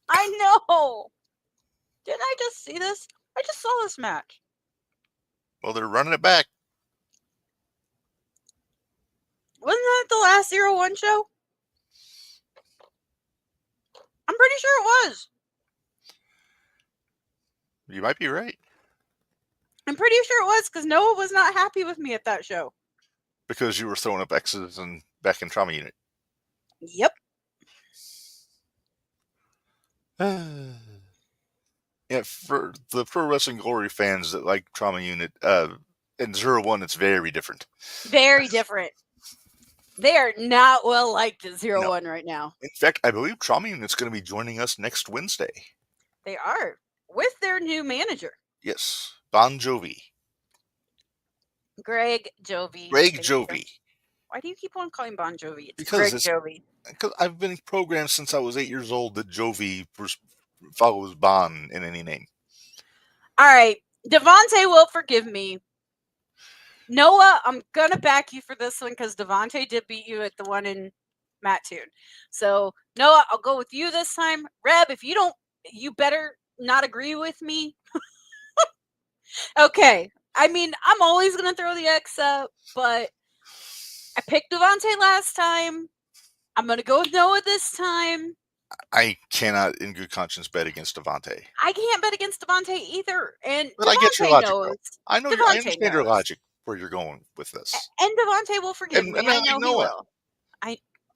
I know. Didn't I just see this? I just saw this match. Well, they're running it back. Wasn't that the last Zero1 show? I'm pretty sure it was. You might be right. I'm pretty sure it was, because Noah was not happy with me at that show. Because you were throwing up X's and back in Trauma Unit. Yep. Yeah, for the Pro Wrestling Glory fans that like Trauma Unit, in Zero1, it's very different. Very different. They are not well liked at Zero1 right now. In fact, I believe Trauma Unit's going to be joining us next Wednesday. They are, with their new manager. Yes, Bon Jovi. Greg Jovi. Greg Jovi. Why do you keep on calling Bon Jovi? Because Greg Jovi. Because I've been programmed since I was 8 years old that Jovi follows Bon in any name. All right, Devontae will forgive me. Noah, I'm gonna back you for this one because Devontae did beat you at the one in Mattoon. So Noah, I'll go with you this time. Reb, if you don't, you better not agree with me. Okay. I mean, I'm always gonna throw the X up, but I picked Devontae last time. I'm gonna go with Noah this time. I cannot, in good conscience, bet against Devontae. I can't bet against Devontae either. And but I get your logic. I know. I understand your logic where you're going with this. And Devontae will forgive me. I know he will.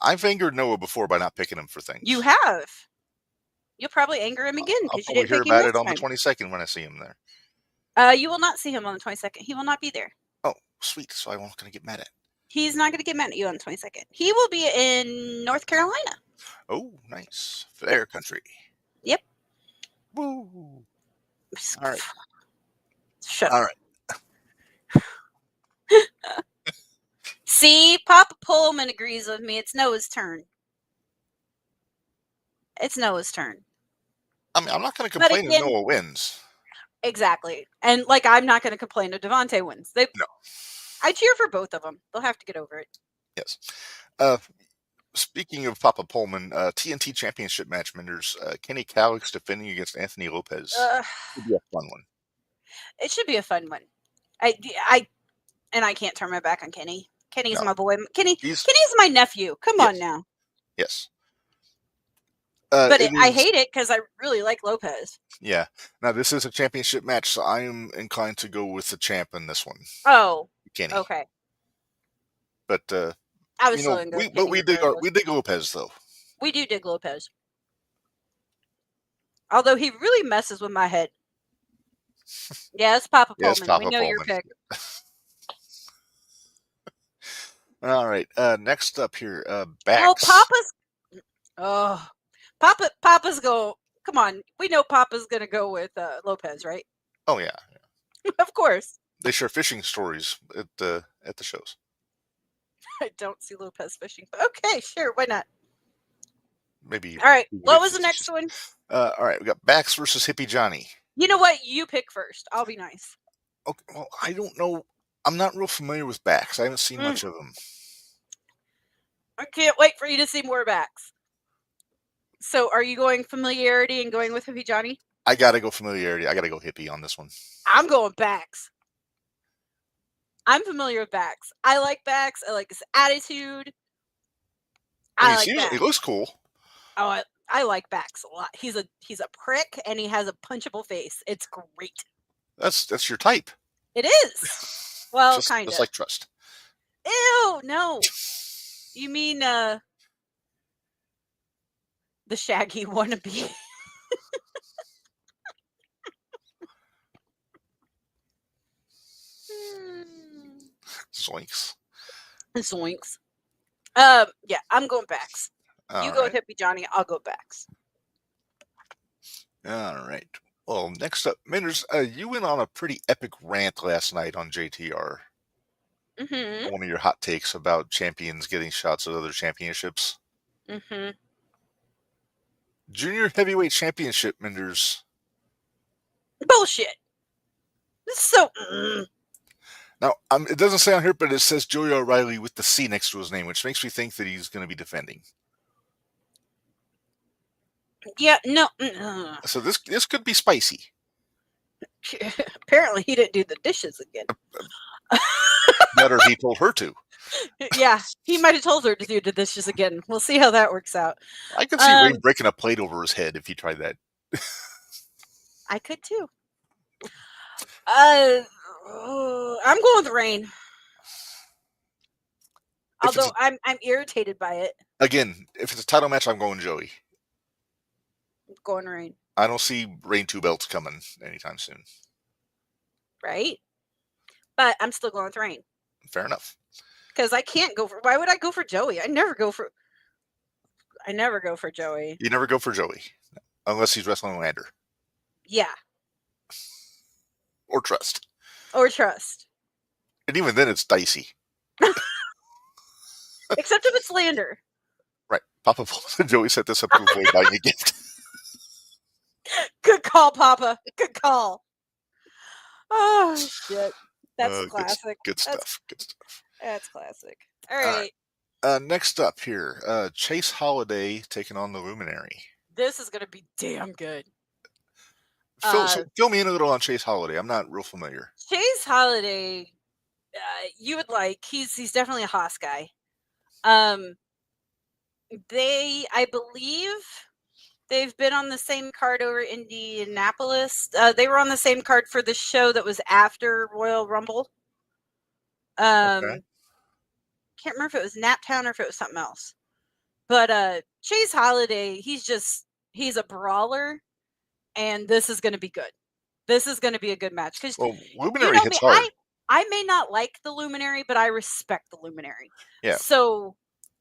I've angered Noah before by not picking him for things. You have. You'll probably anger him again because you didn't pick him hear about it on the 22nd when I see him there. You will not see him on the 22nd. He will not be there. Oh, sweet. So I'm not going to get mad at. He's not going to get mad at you on the 22nd. He will be in North Carolina. Oh, nice. Fair country. Yep. Woo. All right. Shut All up. right. See, Papa Pullman agrees with me. It's Noah's turn. It's Noah's turn. I mean, I'm not going to complain if Noah wins. Exactly. And, I'm not going to complain if Devontae wins. No. I cheer for both of them. They'll have to get over it. Yes. Speaking of Papa Pullman, TNT Championship match, Minderz, Kenny Calix defending against Anthony Lopez. Should be a fun one. It should be a fun one. I can't turn my back on Kenny. Kenny's my boy. Kenny's my nephew. Come on now. Yes. But I hate it because I really like Lopez. Yeah. Now, this is a championship match, so I am inclined to go with the champ in this one. Oh. Kenny. Okay. But, I was we dig Lopez, though. We do dig Lopez. Although he really messes with my head. Yeah, it's Papa Pullman. Papa we know Pullman. your pick. All right. Next up here, Bax. Papa's go. Come on, we know Papa's gonna go with Lopez, right? Oh yeah. Of course. They share fishing stories at the shows. I don't see Lopez fishing, but okay, sure, why not? Maybe. All right. What was the next one? All right, we got Bax versus Hippie Johnny. You know what? You pick first. I'll be nice. Okay. Well, I don't know. I'm not real familiar with Bax. I haven't seen much of him. I can't wait for you to see more Bax. So, are you going familiarity and going with Hippie Johnny? I gotta go familiarity. I gotta go hippie on this one. I'm going Bax. I'm familiar with Bax. I like Bax. I like his attitude. I mean, I like Bax. he looks cool. Oh, I like Bax a lot. He's a prick and he has a punchable face. It's great. That's your type. It is. Well, kind of. Just like Trust. Ew, no. You mean the Shaggy wannabe? Zoinks. Zoinks. Yeah, I'm going Bax. You go Right. with Hippie Johnny. I'll go Bax. All right. Well, next up, Minderz, you went on a pretty epic rant last night on JTR. Mm-hmm. One of your hot takes about champions getting shots at other championships. Mm-hmm. Junior heavyweight championship, Minderz. Bullshit. This is so. Now, it doesn't say on here, but it says Joey O'Reilly with the C next to his name, which makes me think that he's going to be defending. Yeah, no. So this could be spicy. Apparently, he didn't do the dishes again. Better he told her to. Yeah, he might have told her to do the dishes again. We'll see how that works out. I could see Ray breaking a plate over his head if he tried that. I could too. I'm going with Rain. Although I'm irritated by it. Again, if it's a title match, I'm going Joey. I'm going Rain. I don't see Rain 2 belts coming anytime soon. Right? But I'm still going with Rain. Fair enough. Because I can't go for. Why would I go for Joey? I never go for Joey. You never go for Joey. Unless he's wrestling Lander. Yeah. Or Trust. And even then, it's dicey. Except if it's Lander. Right. Papa and Joey set this up to avoid buying a gift. Good call, Papa. Good call. Oh, shit. That's classic. Good stuff. That's classic. All right. Next up here, Chase Holiday taking on the Luminary. This is going to be damn good. Fill me in a little on Chase Holiday. I'm not real familiar. Chase Holiday, you would like. He's definitely a Haas guy. I believe they've been on the same card over Indianapolis. They were on the same card for the show that was after Royal Rumble. Okay. Can't remember if it was Naptown or if it was something else. But Chase Holiday, he's a brawler, and this is going to be good. This is going to be a good match because Luminary hits hard. I may not like the Luminary, but I respect the Luminary. Yeah. So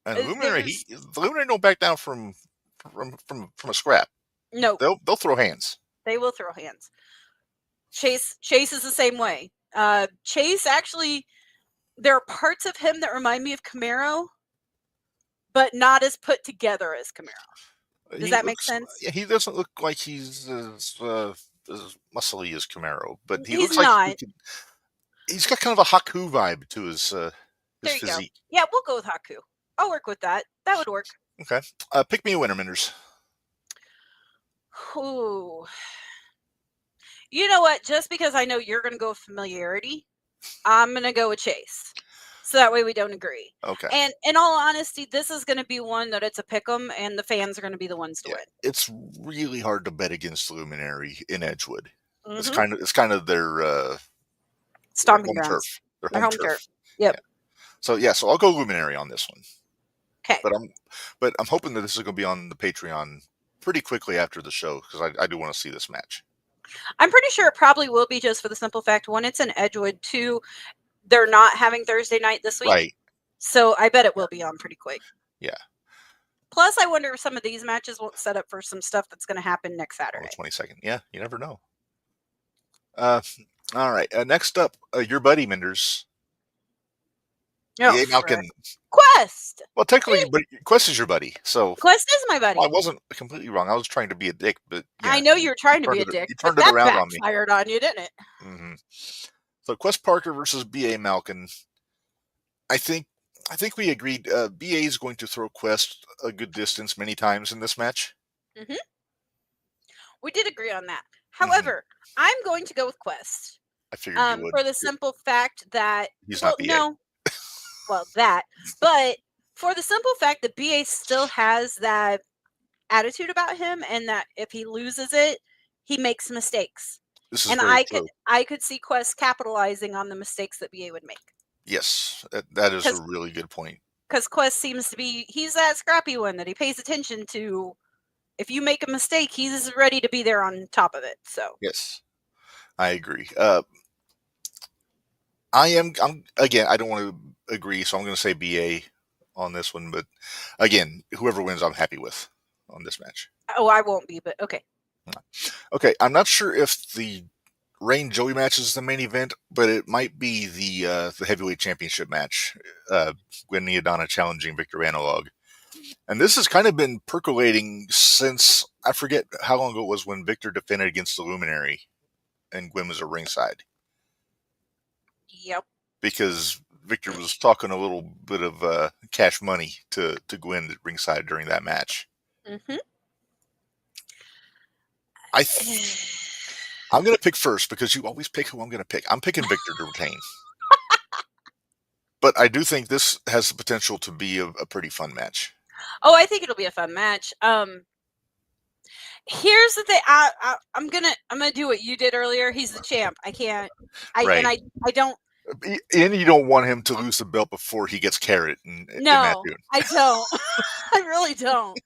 and the Luminary don't back down from a scrap. No, they'll throw hands. They will throw hands. Chase is the same way. Chase actually, there are parts of him that remind me of Camaro, but not as put together as Camaro. Does that make sense? Yeah, he doesn't look like he's as muscly as Camaro, but he looks not. Like he's got kind of a Haku vibe to his physique. Go. Yeah, we'll go with Haku. I'll work with that. That would work. Okay. Pick me a winner, Minderz. Ooh. You know what? Just because I know you're going to go with familiarity, I'm going to go with Chase. So that way we don't agree. Okay. And in all honesty, this is going to be one that it's a pick'em, and the fans are going to be the ones to win. It's really hard to bet against Luminary in Edgewood. Mm-hmm. It's kind of their stomping their grounds. Their home turf. Yep. Yeah. So I'll go Luminary on this one. Okay. But I'm hoping that this is going to be on the Patreon pretty quickly after the show because I do want to see this match. I'm pretty sure it probably will be just for the simple fact, one, it's in Edgewood, two, they're not having Thursday night this week. Right. So I bet it will be on pretty quick. Yeah. Plus, I wonder if some of these matches won't set up for some stuff that's going to happen next Saturday. On the 22nd. Yeah, you never know. All right. Next up, your buddy, Minderz. Malkin. Quest. Well, technically, but Quest is your buddy. So Quest is my buddy. Well, I wasn't completely wrong. I was trying to be a dick, but I know you were trying to be a dick. You turned it around on me. Fired on you, didn't it? Mm-hmm. So Quest Parker versus B.A. Malkin. I think we agreed. B.A. is going to throw Quest a good distance many times in this match. Mm-hmm. We did agree on that. However, I'm going to go with Quest. I figured you would. For the simple fact that he's not BA. No, well that, but for the simple fact that BA still has that attitude about him, and that if he loses it, he makes mistakes. This is and very true. I could see Quest capitalizing on the mistakes that BA would make. Yes, that is a really good point. Because Quest seems to be, he's that scrappy one that he pays attention to. If you make a mistake, he's ready to be there on top of it. So yes, I agree. Again, I don't want to agree, so I'm going to say BA on this one. But again, whoever wins, I'm happy with on this match. Oh, I won't be, but okay. Okay, I'm not sure if the Reign Joey match is the main event, but it might be the heavyweight championship match. Gwen Niadana challenging Victor Analog. And this has kind of been percolating since, I forget how long ago it was when Victor defended against the Luminary and Gwen was at ringside. Yep. Because Victor was talking a little bit of cash money to Gwen at ringside during that match. Mm-hmm. I'm going to pick first because you always pick who I'm going to pick. I'm picking Victor to retain. But I do think this has the potential to be a pretty fun match. Oh, I think it'll be a fun match. Here's the thing. I'm gonna do what you did earlier. He's the champ. I can't. Right. And I don't. And you don't want him to lose the belt before he gets carrot. No, I don't. I really don't.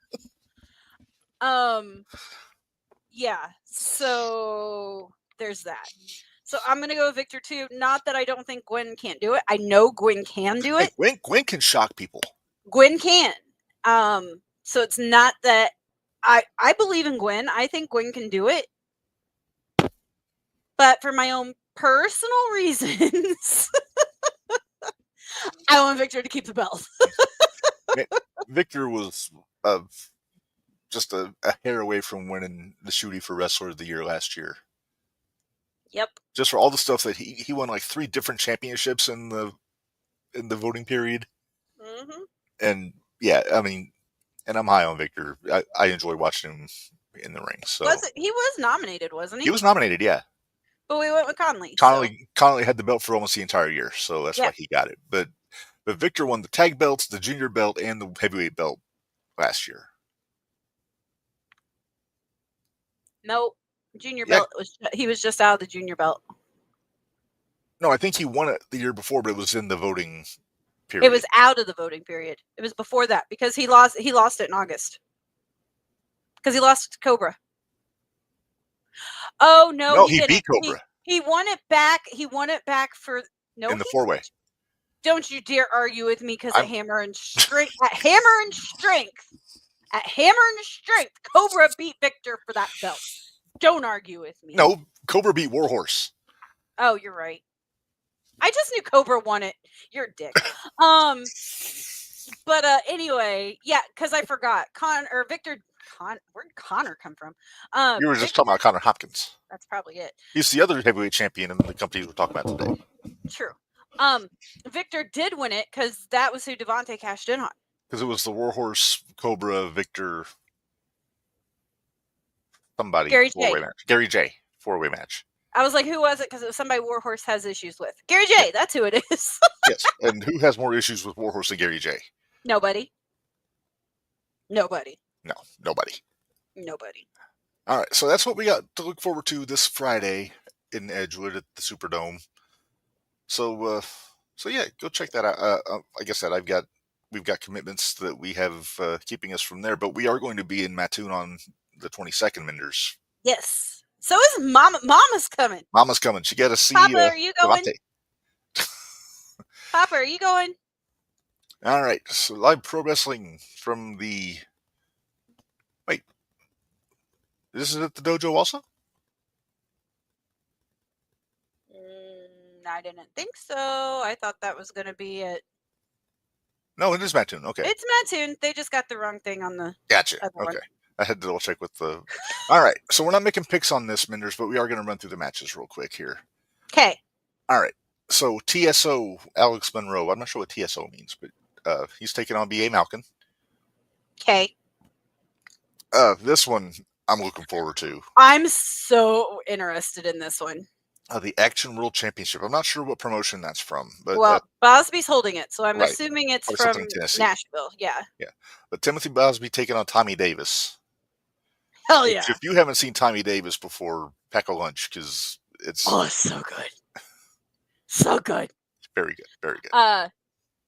Yeah. So there's that. So I'm going to go with Victor too. Not that I don't think Gwen can't do it. I know Gwen can do it. Gwen can shock people. Gwen can. So it's not that I believe in Gwen. I think Gwen can do it. But for my own personal reasons, I want Victor to keep the belt. Victor was just a hair away from winning the Shootout for Wrestler of the Year last year. Yep. Just for all the stuff that he won, like 3 different championships in the voting period. Mm-hmm. And yeah, I mean, and I'm high on Victor. I enjoy watching him in the ring. So he was nominated, wasn't he? He was nominated, yeah. But we went with Conley. Conley had the belt for almost the entire year, so that's why he got it. But Victor won the tag belts, the junior belt, and the heavyweight belt last year. Nope. Junior belt he was just out of the junior belt. No, I think he won it the year before, but it was in the voting period. It was out of the voting period. It was before that because he lost it in August. Because he lost to Cobra. Oh no, he beat Cobra. He won it back. He won it back for in the 4-way. Don't you dare argue with me because at Hammer and Strength. At Hammer and Strength, Cobra beat Victor for that belt. Don't argue with me. No, Cobra beat Warhorse. Oh, you're right. I just knew Cobra won it. You're a dick. But anyway, yeah, because I forgot. Victor. Where'd Connor come from? You were just talking about Connor Hopkins. That's probably it. He's the other heavyweight champion in the companies we're talking about today. True. Victor did win it because that was who Devontae cashed in on. Because it was the Warhorse, Cobra, Victor, somebody. Gary J. Match. Gary J. 4-way match. I was like, who was it? Because it was somebody Warhorse has issues with. Gary J. That's who it is. Yes. And who has more issues with Warhorse than Gary J? Nobody. No, nobody. All right. So that's what we got to look forward to this Friday in Edgewood at the Superdome. So yeah, go check that out. Like I said, we've got commitments that we have keeping us from there, but we are going to be in Mattoon on the 22nd, Minderz. Yes. So is Mama. Mama's coming. Mama's coming. She got to see. Papa, are you going? Papa, are you going? All right. So live pro wrestling from the. Wait. This is at the dojo also? I didn't think so. I thought that was going to be it. No, it is Mattoon. Okay. It's Mattoon. They just got the wrong thing on the. Gotcha. Okay. One. I had to double check with the. All right. So we're not making picks on this, Minderz, but we are going to run through the matches real quick here. Okay. All right. So TSO, Alex Monroe. I'm not sure what TSO means, but he's taking on B.A. Malkin. Okay. This one, I'm looking forward to. I'm so interested in this one. The Action World Championship. I'm not sure what promotion that's from, but Well, Bosby's holding it, so I'm right, assuming it's probably from something Tennessee. Nashville. Yeah. Yeah, but Timothy Bosby taking on Tommy Davis. Hell Which, yeah! if you haven't seen Tommy Davis before, pack a lunch because it's so good, so good, very good, very good.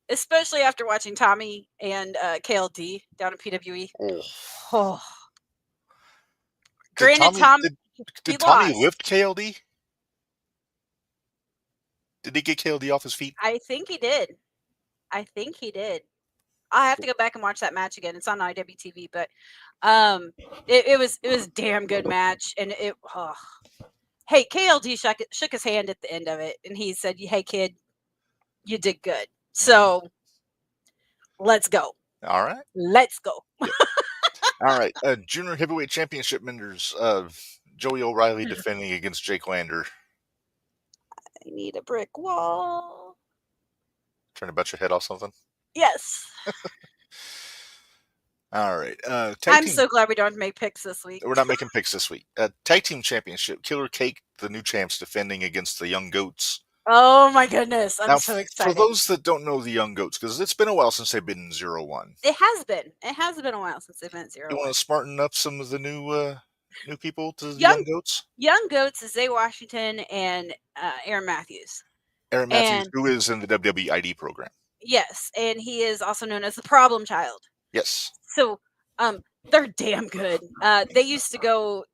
Especially after watching Tommy and KLD down at PWE. Oh. Granted, Did he Tommy lost. lift KLD? Did he get KLD off his feet? I think he did. I'll have to go back and watch that match again. It's on IWTV, but it was a damn good match, and hey, KLD shook his hand at the end of it, and he said, "Hey, kid, you did good. So let's go. All right, let's go." All right. Junior Heavyweight Championship Minderz. Joey O'Reilly defending against Jake Lander. I need a brick wall. Trying to bet your head off something? Yes. All right. I'm so glad we don't make picks this week. We're not making picks this week. Tag Team Championship. Killer Cake, the new champs, defending against the Young Goats. Oh my goodness. I'm so excited. For those that don't know the Young Goats, because it's been a while since they've been in 0-1. It has been. It has been a while since they've been at 0-1. You want to smarten up some of the new people to the Young Goats? Young Goats is Zay Washington and Aaron Matthews. Aaron Matthews, who is in the WWE ID program. Yes, and he is also known as the Problem Child. Yes. So, they're damn good. They used to go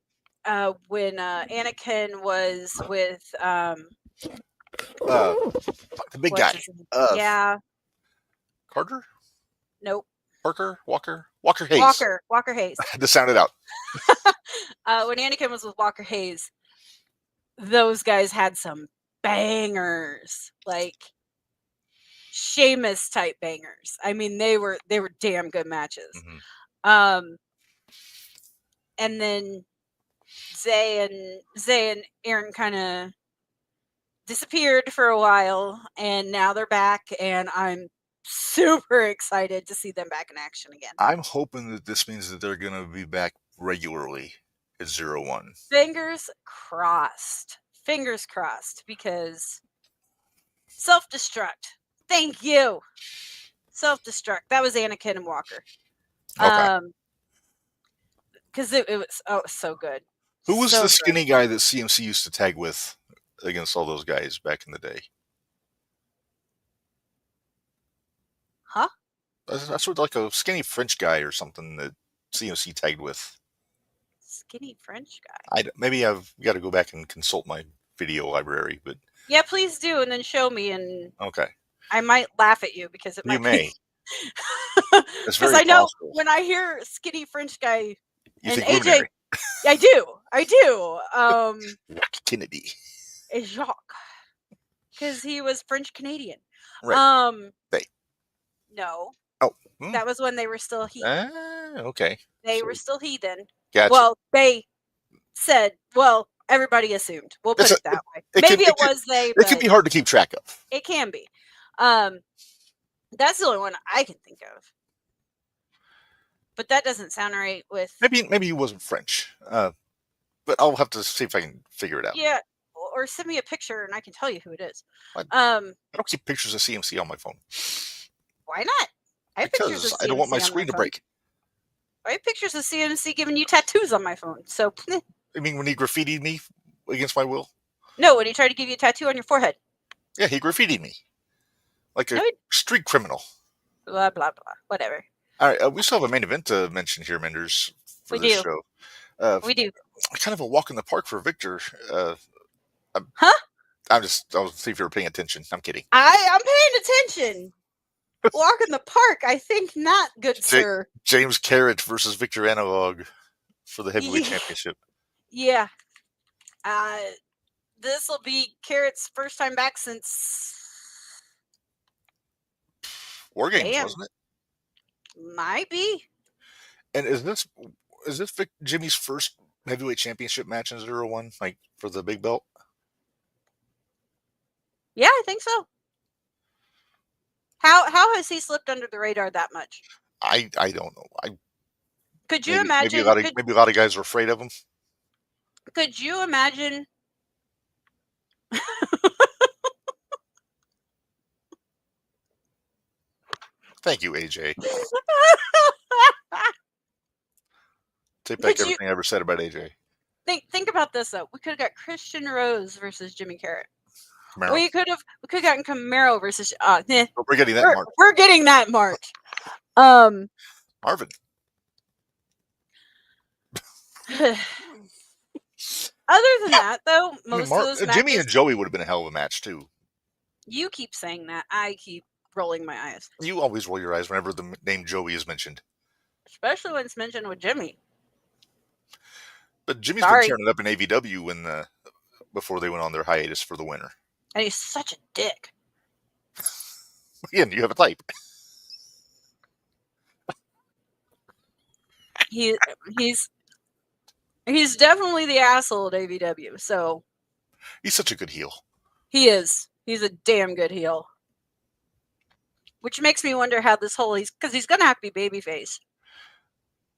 when Anakin was with the big guy. Yeah. Carter? Nope. Walker Hayes. Walker Hayes. I had to sound it out. When Anakin was with Walker Hayes, those guys had some bangers, like Sheamus type bangers. I mean, they were damn good matches. Mm-hmm. And then Zay and Aaron kind of disappeared for a while, and now they're back, and I'm super excited to see them back in action again. I'm hoping that this means that they're going to be back regularly at 0-1. Fingers crossed, because self-destruct. Thank you. Self-destruct. That was Anakin and Walker. Okay. Because it was so good. Who was the skinny guy that CMC used to tag with against all those guys back in the day? Huh? That's sort of like a skinny French guy or something that CMC tagged with. Skinny French guy? Maybe I've got to go back and consult my video library, but yeah, please do, and then show me. And okay, I might laugh at you because you may. Because I know possible. When I hear skinny French guy you and think AJ, I do. Kennedy. Jacques, because he was French Canadian. Right. No. Oh. That was when they were still heathen. Okay. They were still heathen. Gotcha. Well, they said, everybody assumed. We'll put it that way. Maybe it was they. It can be hard to keep track of. It can be. That's the only one I can think of. But that doesn't sound right with... Maybe he wasn't French. But I'll have to see if I can figure it out. Yeah. Or send me a picture and I can tell you who it is. I don't keep pictures of CMC on my phone. Why not? I have pictures of CMC I don't want my screen to break. I have pictures of CMC giving you tattoos on my phone. So, you mean when he graffitied me against my will? No, when he tried to give you a tattoo on your forehead. Yeah, he graffitied me. Like a street criminal. Blah, blah, blah. Whatever. All right, we still have a main event to mention here, Minderz, for this show. We do. Kind of a walk in the park for Victor. Huh? I'll see if you're paying attention. I'm kidding. I'm paying attention. Walk in the park, I think not, good sir. James Carrot versus Victor Analog for the heavyweight championship. Yeah. This will be Carrot's first time back since War Games, wasn't it? Might be. And is this Jimmy's first heavyweight championship match in 0-1, like for the big belt? Yeah, I think so. How has he slipped under the radar that much? I don't know. Could you imagine? Maybe a lot of guys are afraid of him. Could you imagine? Thank you, AJ. Take back everything I ever said about AJ. Think about this though. We could have got Christian Rose versus Jimmy Carrot. Camaro. We could have gotten Camaro versus. We're getting that mark. We're getting that mark. Marvin. Other than that, though, most of those matches, Jimmy and Joey would have been a hell of a match too. You keep saying that. I keep rolling my eyes. You always roll your eyes whenever the name Joey is mentioned. Especially when it's mentioned with Jimmy. But Jimmy's been tearing it up in AVW before they went on their hiatus for the winter. And he's such a dick. Again, you have a type. He's definitely the asshole at AVW. So he's such a good heel. He is. He's a damn good heel. Which makes me wonder how this whole because he's gonna have to be babyface.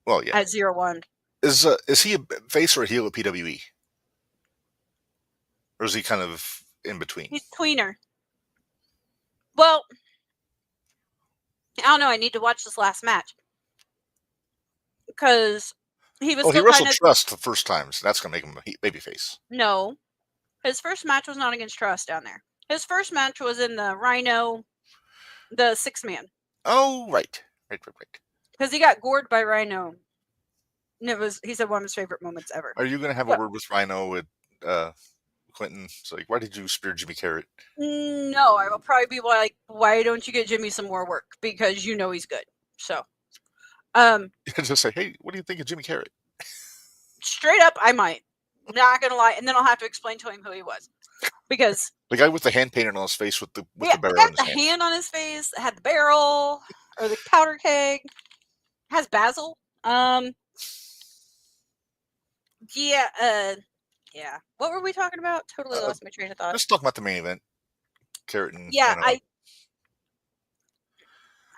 Well, yeah. At Zero1. Is he a face or a heel at PWE? Or is he kind of in between? He's tweener. Well, I don't know. I need to watch this last match. Because he was he wrestled Trust the first time, so that's going to make him a babyface. No. His first match was not against Trust down there. His first match was in the Rhino, the 6-man. Oh, right. Because he got gored by Rhino. And he said one of his favorite moments ever. Are you going to have a word with Rhino with Quentin? It's like, why did you spear Jimmy Carrot? No, I will probably be like, why don't you get Jimmy some more work? Because you know he's good. So. Just say, hey, what do you think of Jimmy Carrot? Straight up, I might. Not gonna lie, and then I'll have to explain to him who he was, because the guy with the hand painted on his face with the barrel. The guy with the hand on his face had the barrel or the powder keg. Has basil. Yeah. What were we talking about? Totally lost my train of thought. Let's talk about the main event. Carrot and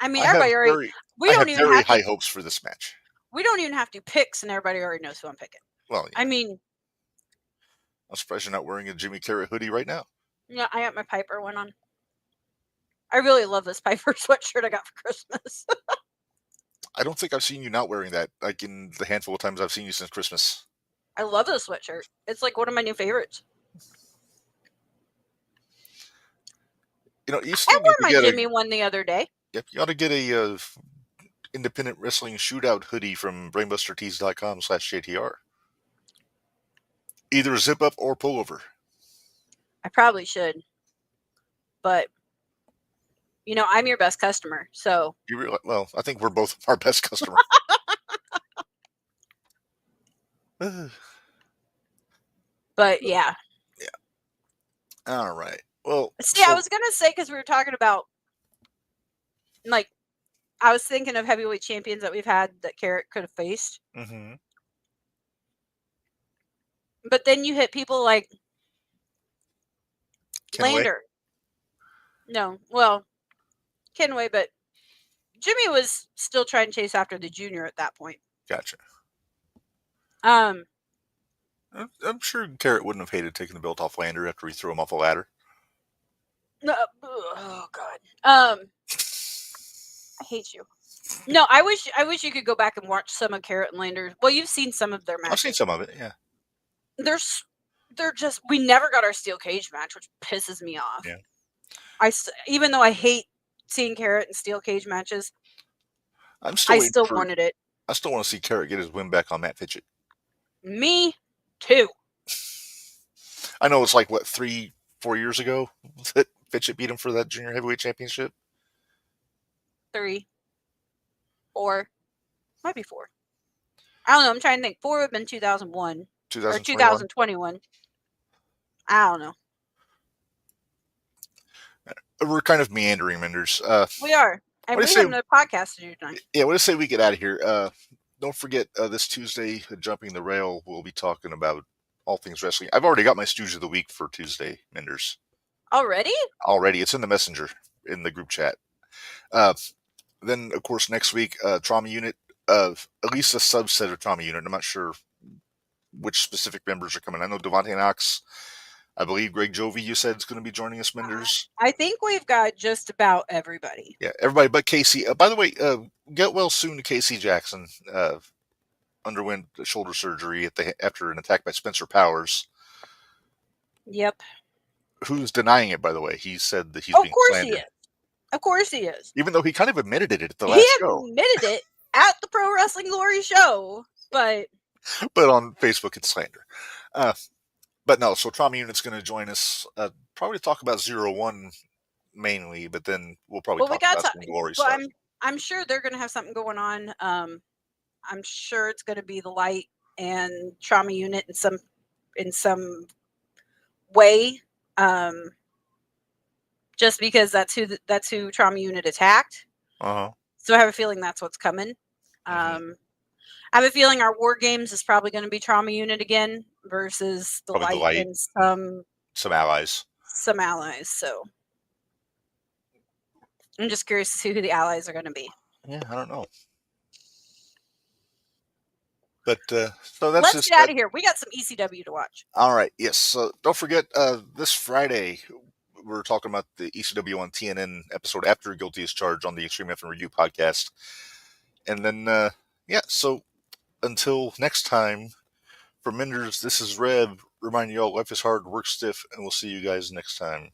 I mean, everybody already. I have very high hopes for this match. We don't even have to picks, and everybody already knows who I'm picking. Well, yeah. I mean, I'm surprised you're not wearing a Jimmy Carrot hoodie right now. Yeah, I got my Piper one on. I really love this Piper sweatshirt I got for Christmas. I don't think I've seen you not wearing that, like in the handful of times I've seen you since Christmas. I love this sweatshirt. It's like one of my new favorites. You know, I wore my Jimmy one the other day. Yep, you ought to get a independent wrestling shootout hoodie from brainbustertees.com/JTR. Either zip up or pullover. I probably should. But, you know, I'm your best customer, so. Well, I think we're both our best customer. But, yeah. Yeah. All right. Well. See, I was going to say, because we were talking about, like, I was thinking of heavyweight champions that we've had that Carrot could have faced. Mm-hmm. But then you hit people like Lander. No, well, Kenway, but Jimmy was still trying to chase after the junior at that point. Gotcha. I'm sure Carrot wouldn't have hated taking the belt off Lander after he threw him off a ladder. No, oh God. I hate you. No, I wish you could go back and watch some of Carrot and Lander. Well, you've seen some of their matches. I've seen some of it, yeah. They're just, we never got our steel cage match, which pisses me off. Yeah. Even though I hate seeing Carrot and steel cage matches, I still wanted it. I still want to see Carrot get his win back on Matt Fitchett. Me too. I know it's like, what, 3-4 years ago that Fitchett beat him for that junior heavyweight championship? 3, 4, might be 4. I don't know. I'm trying to think. 4 would have been 2001. 2021? Or 2021. I don't know. We're kind of meandering, Minderz. We are. And we have another podcast to do tonight. Yeah, what do you say we get out of here? Don't forget, this Tuesday, Jumping the Rail, we'll be talking about all things wrestling. I've already got my Stooge of the Week for Tuesday, Minderz. Already? Already. It's in the messenger, in the group chat. Then, of course, next week, Trauma Unit, of at least a subset of Trauma Unit. I'm not sure which specific members are coming. I know Devontae Knox. I believe Greg Jovi, you said, is going to be joining us, Minderz. I think we've got just about everybody. Yeah, everybody but Casey. By the way, get well soon to Casey Jackson. Underwent shoulder surgery after an attack by Spencer Powers. Yep. Who's denying it, by the way? He said that he's being slandered. He is. Of course he is. Even though he kind of admitted it at the last show. He admitted it at the Pro Wrestling Glory show, but on Facebook it's slander. But no, so Trauma Unit's going to join us, probably to talk about Zero1 mainly, but then we'll probably talk about some Glory stuff. I'm sure they're going to have something going on. I'm sure it's going to be the Light and Trauma Unit in some way. Just because that's who Trauma Unit attacked. So I have a feeling that's what's coming. I have a feeling our War Games is probably going to be Trauma Unit again versus the Light and some allies. Some allies. So I'm just curious to see who the allies are going to be. Yeah, I don't know. But so that's let's get out of here. We got some ECW to watch. All right. Yes. So don't forget this Friday we're talking about the ECW on TNN episode after Guilty as Charged on the Extreme F and Review podcast. And then so until next time, for Minderz, this is Rev reminding you all life is hard, work stiff, and we'll see you guys next time.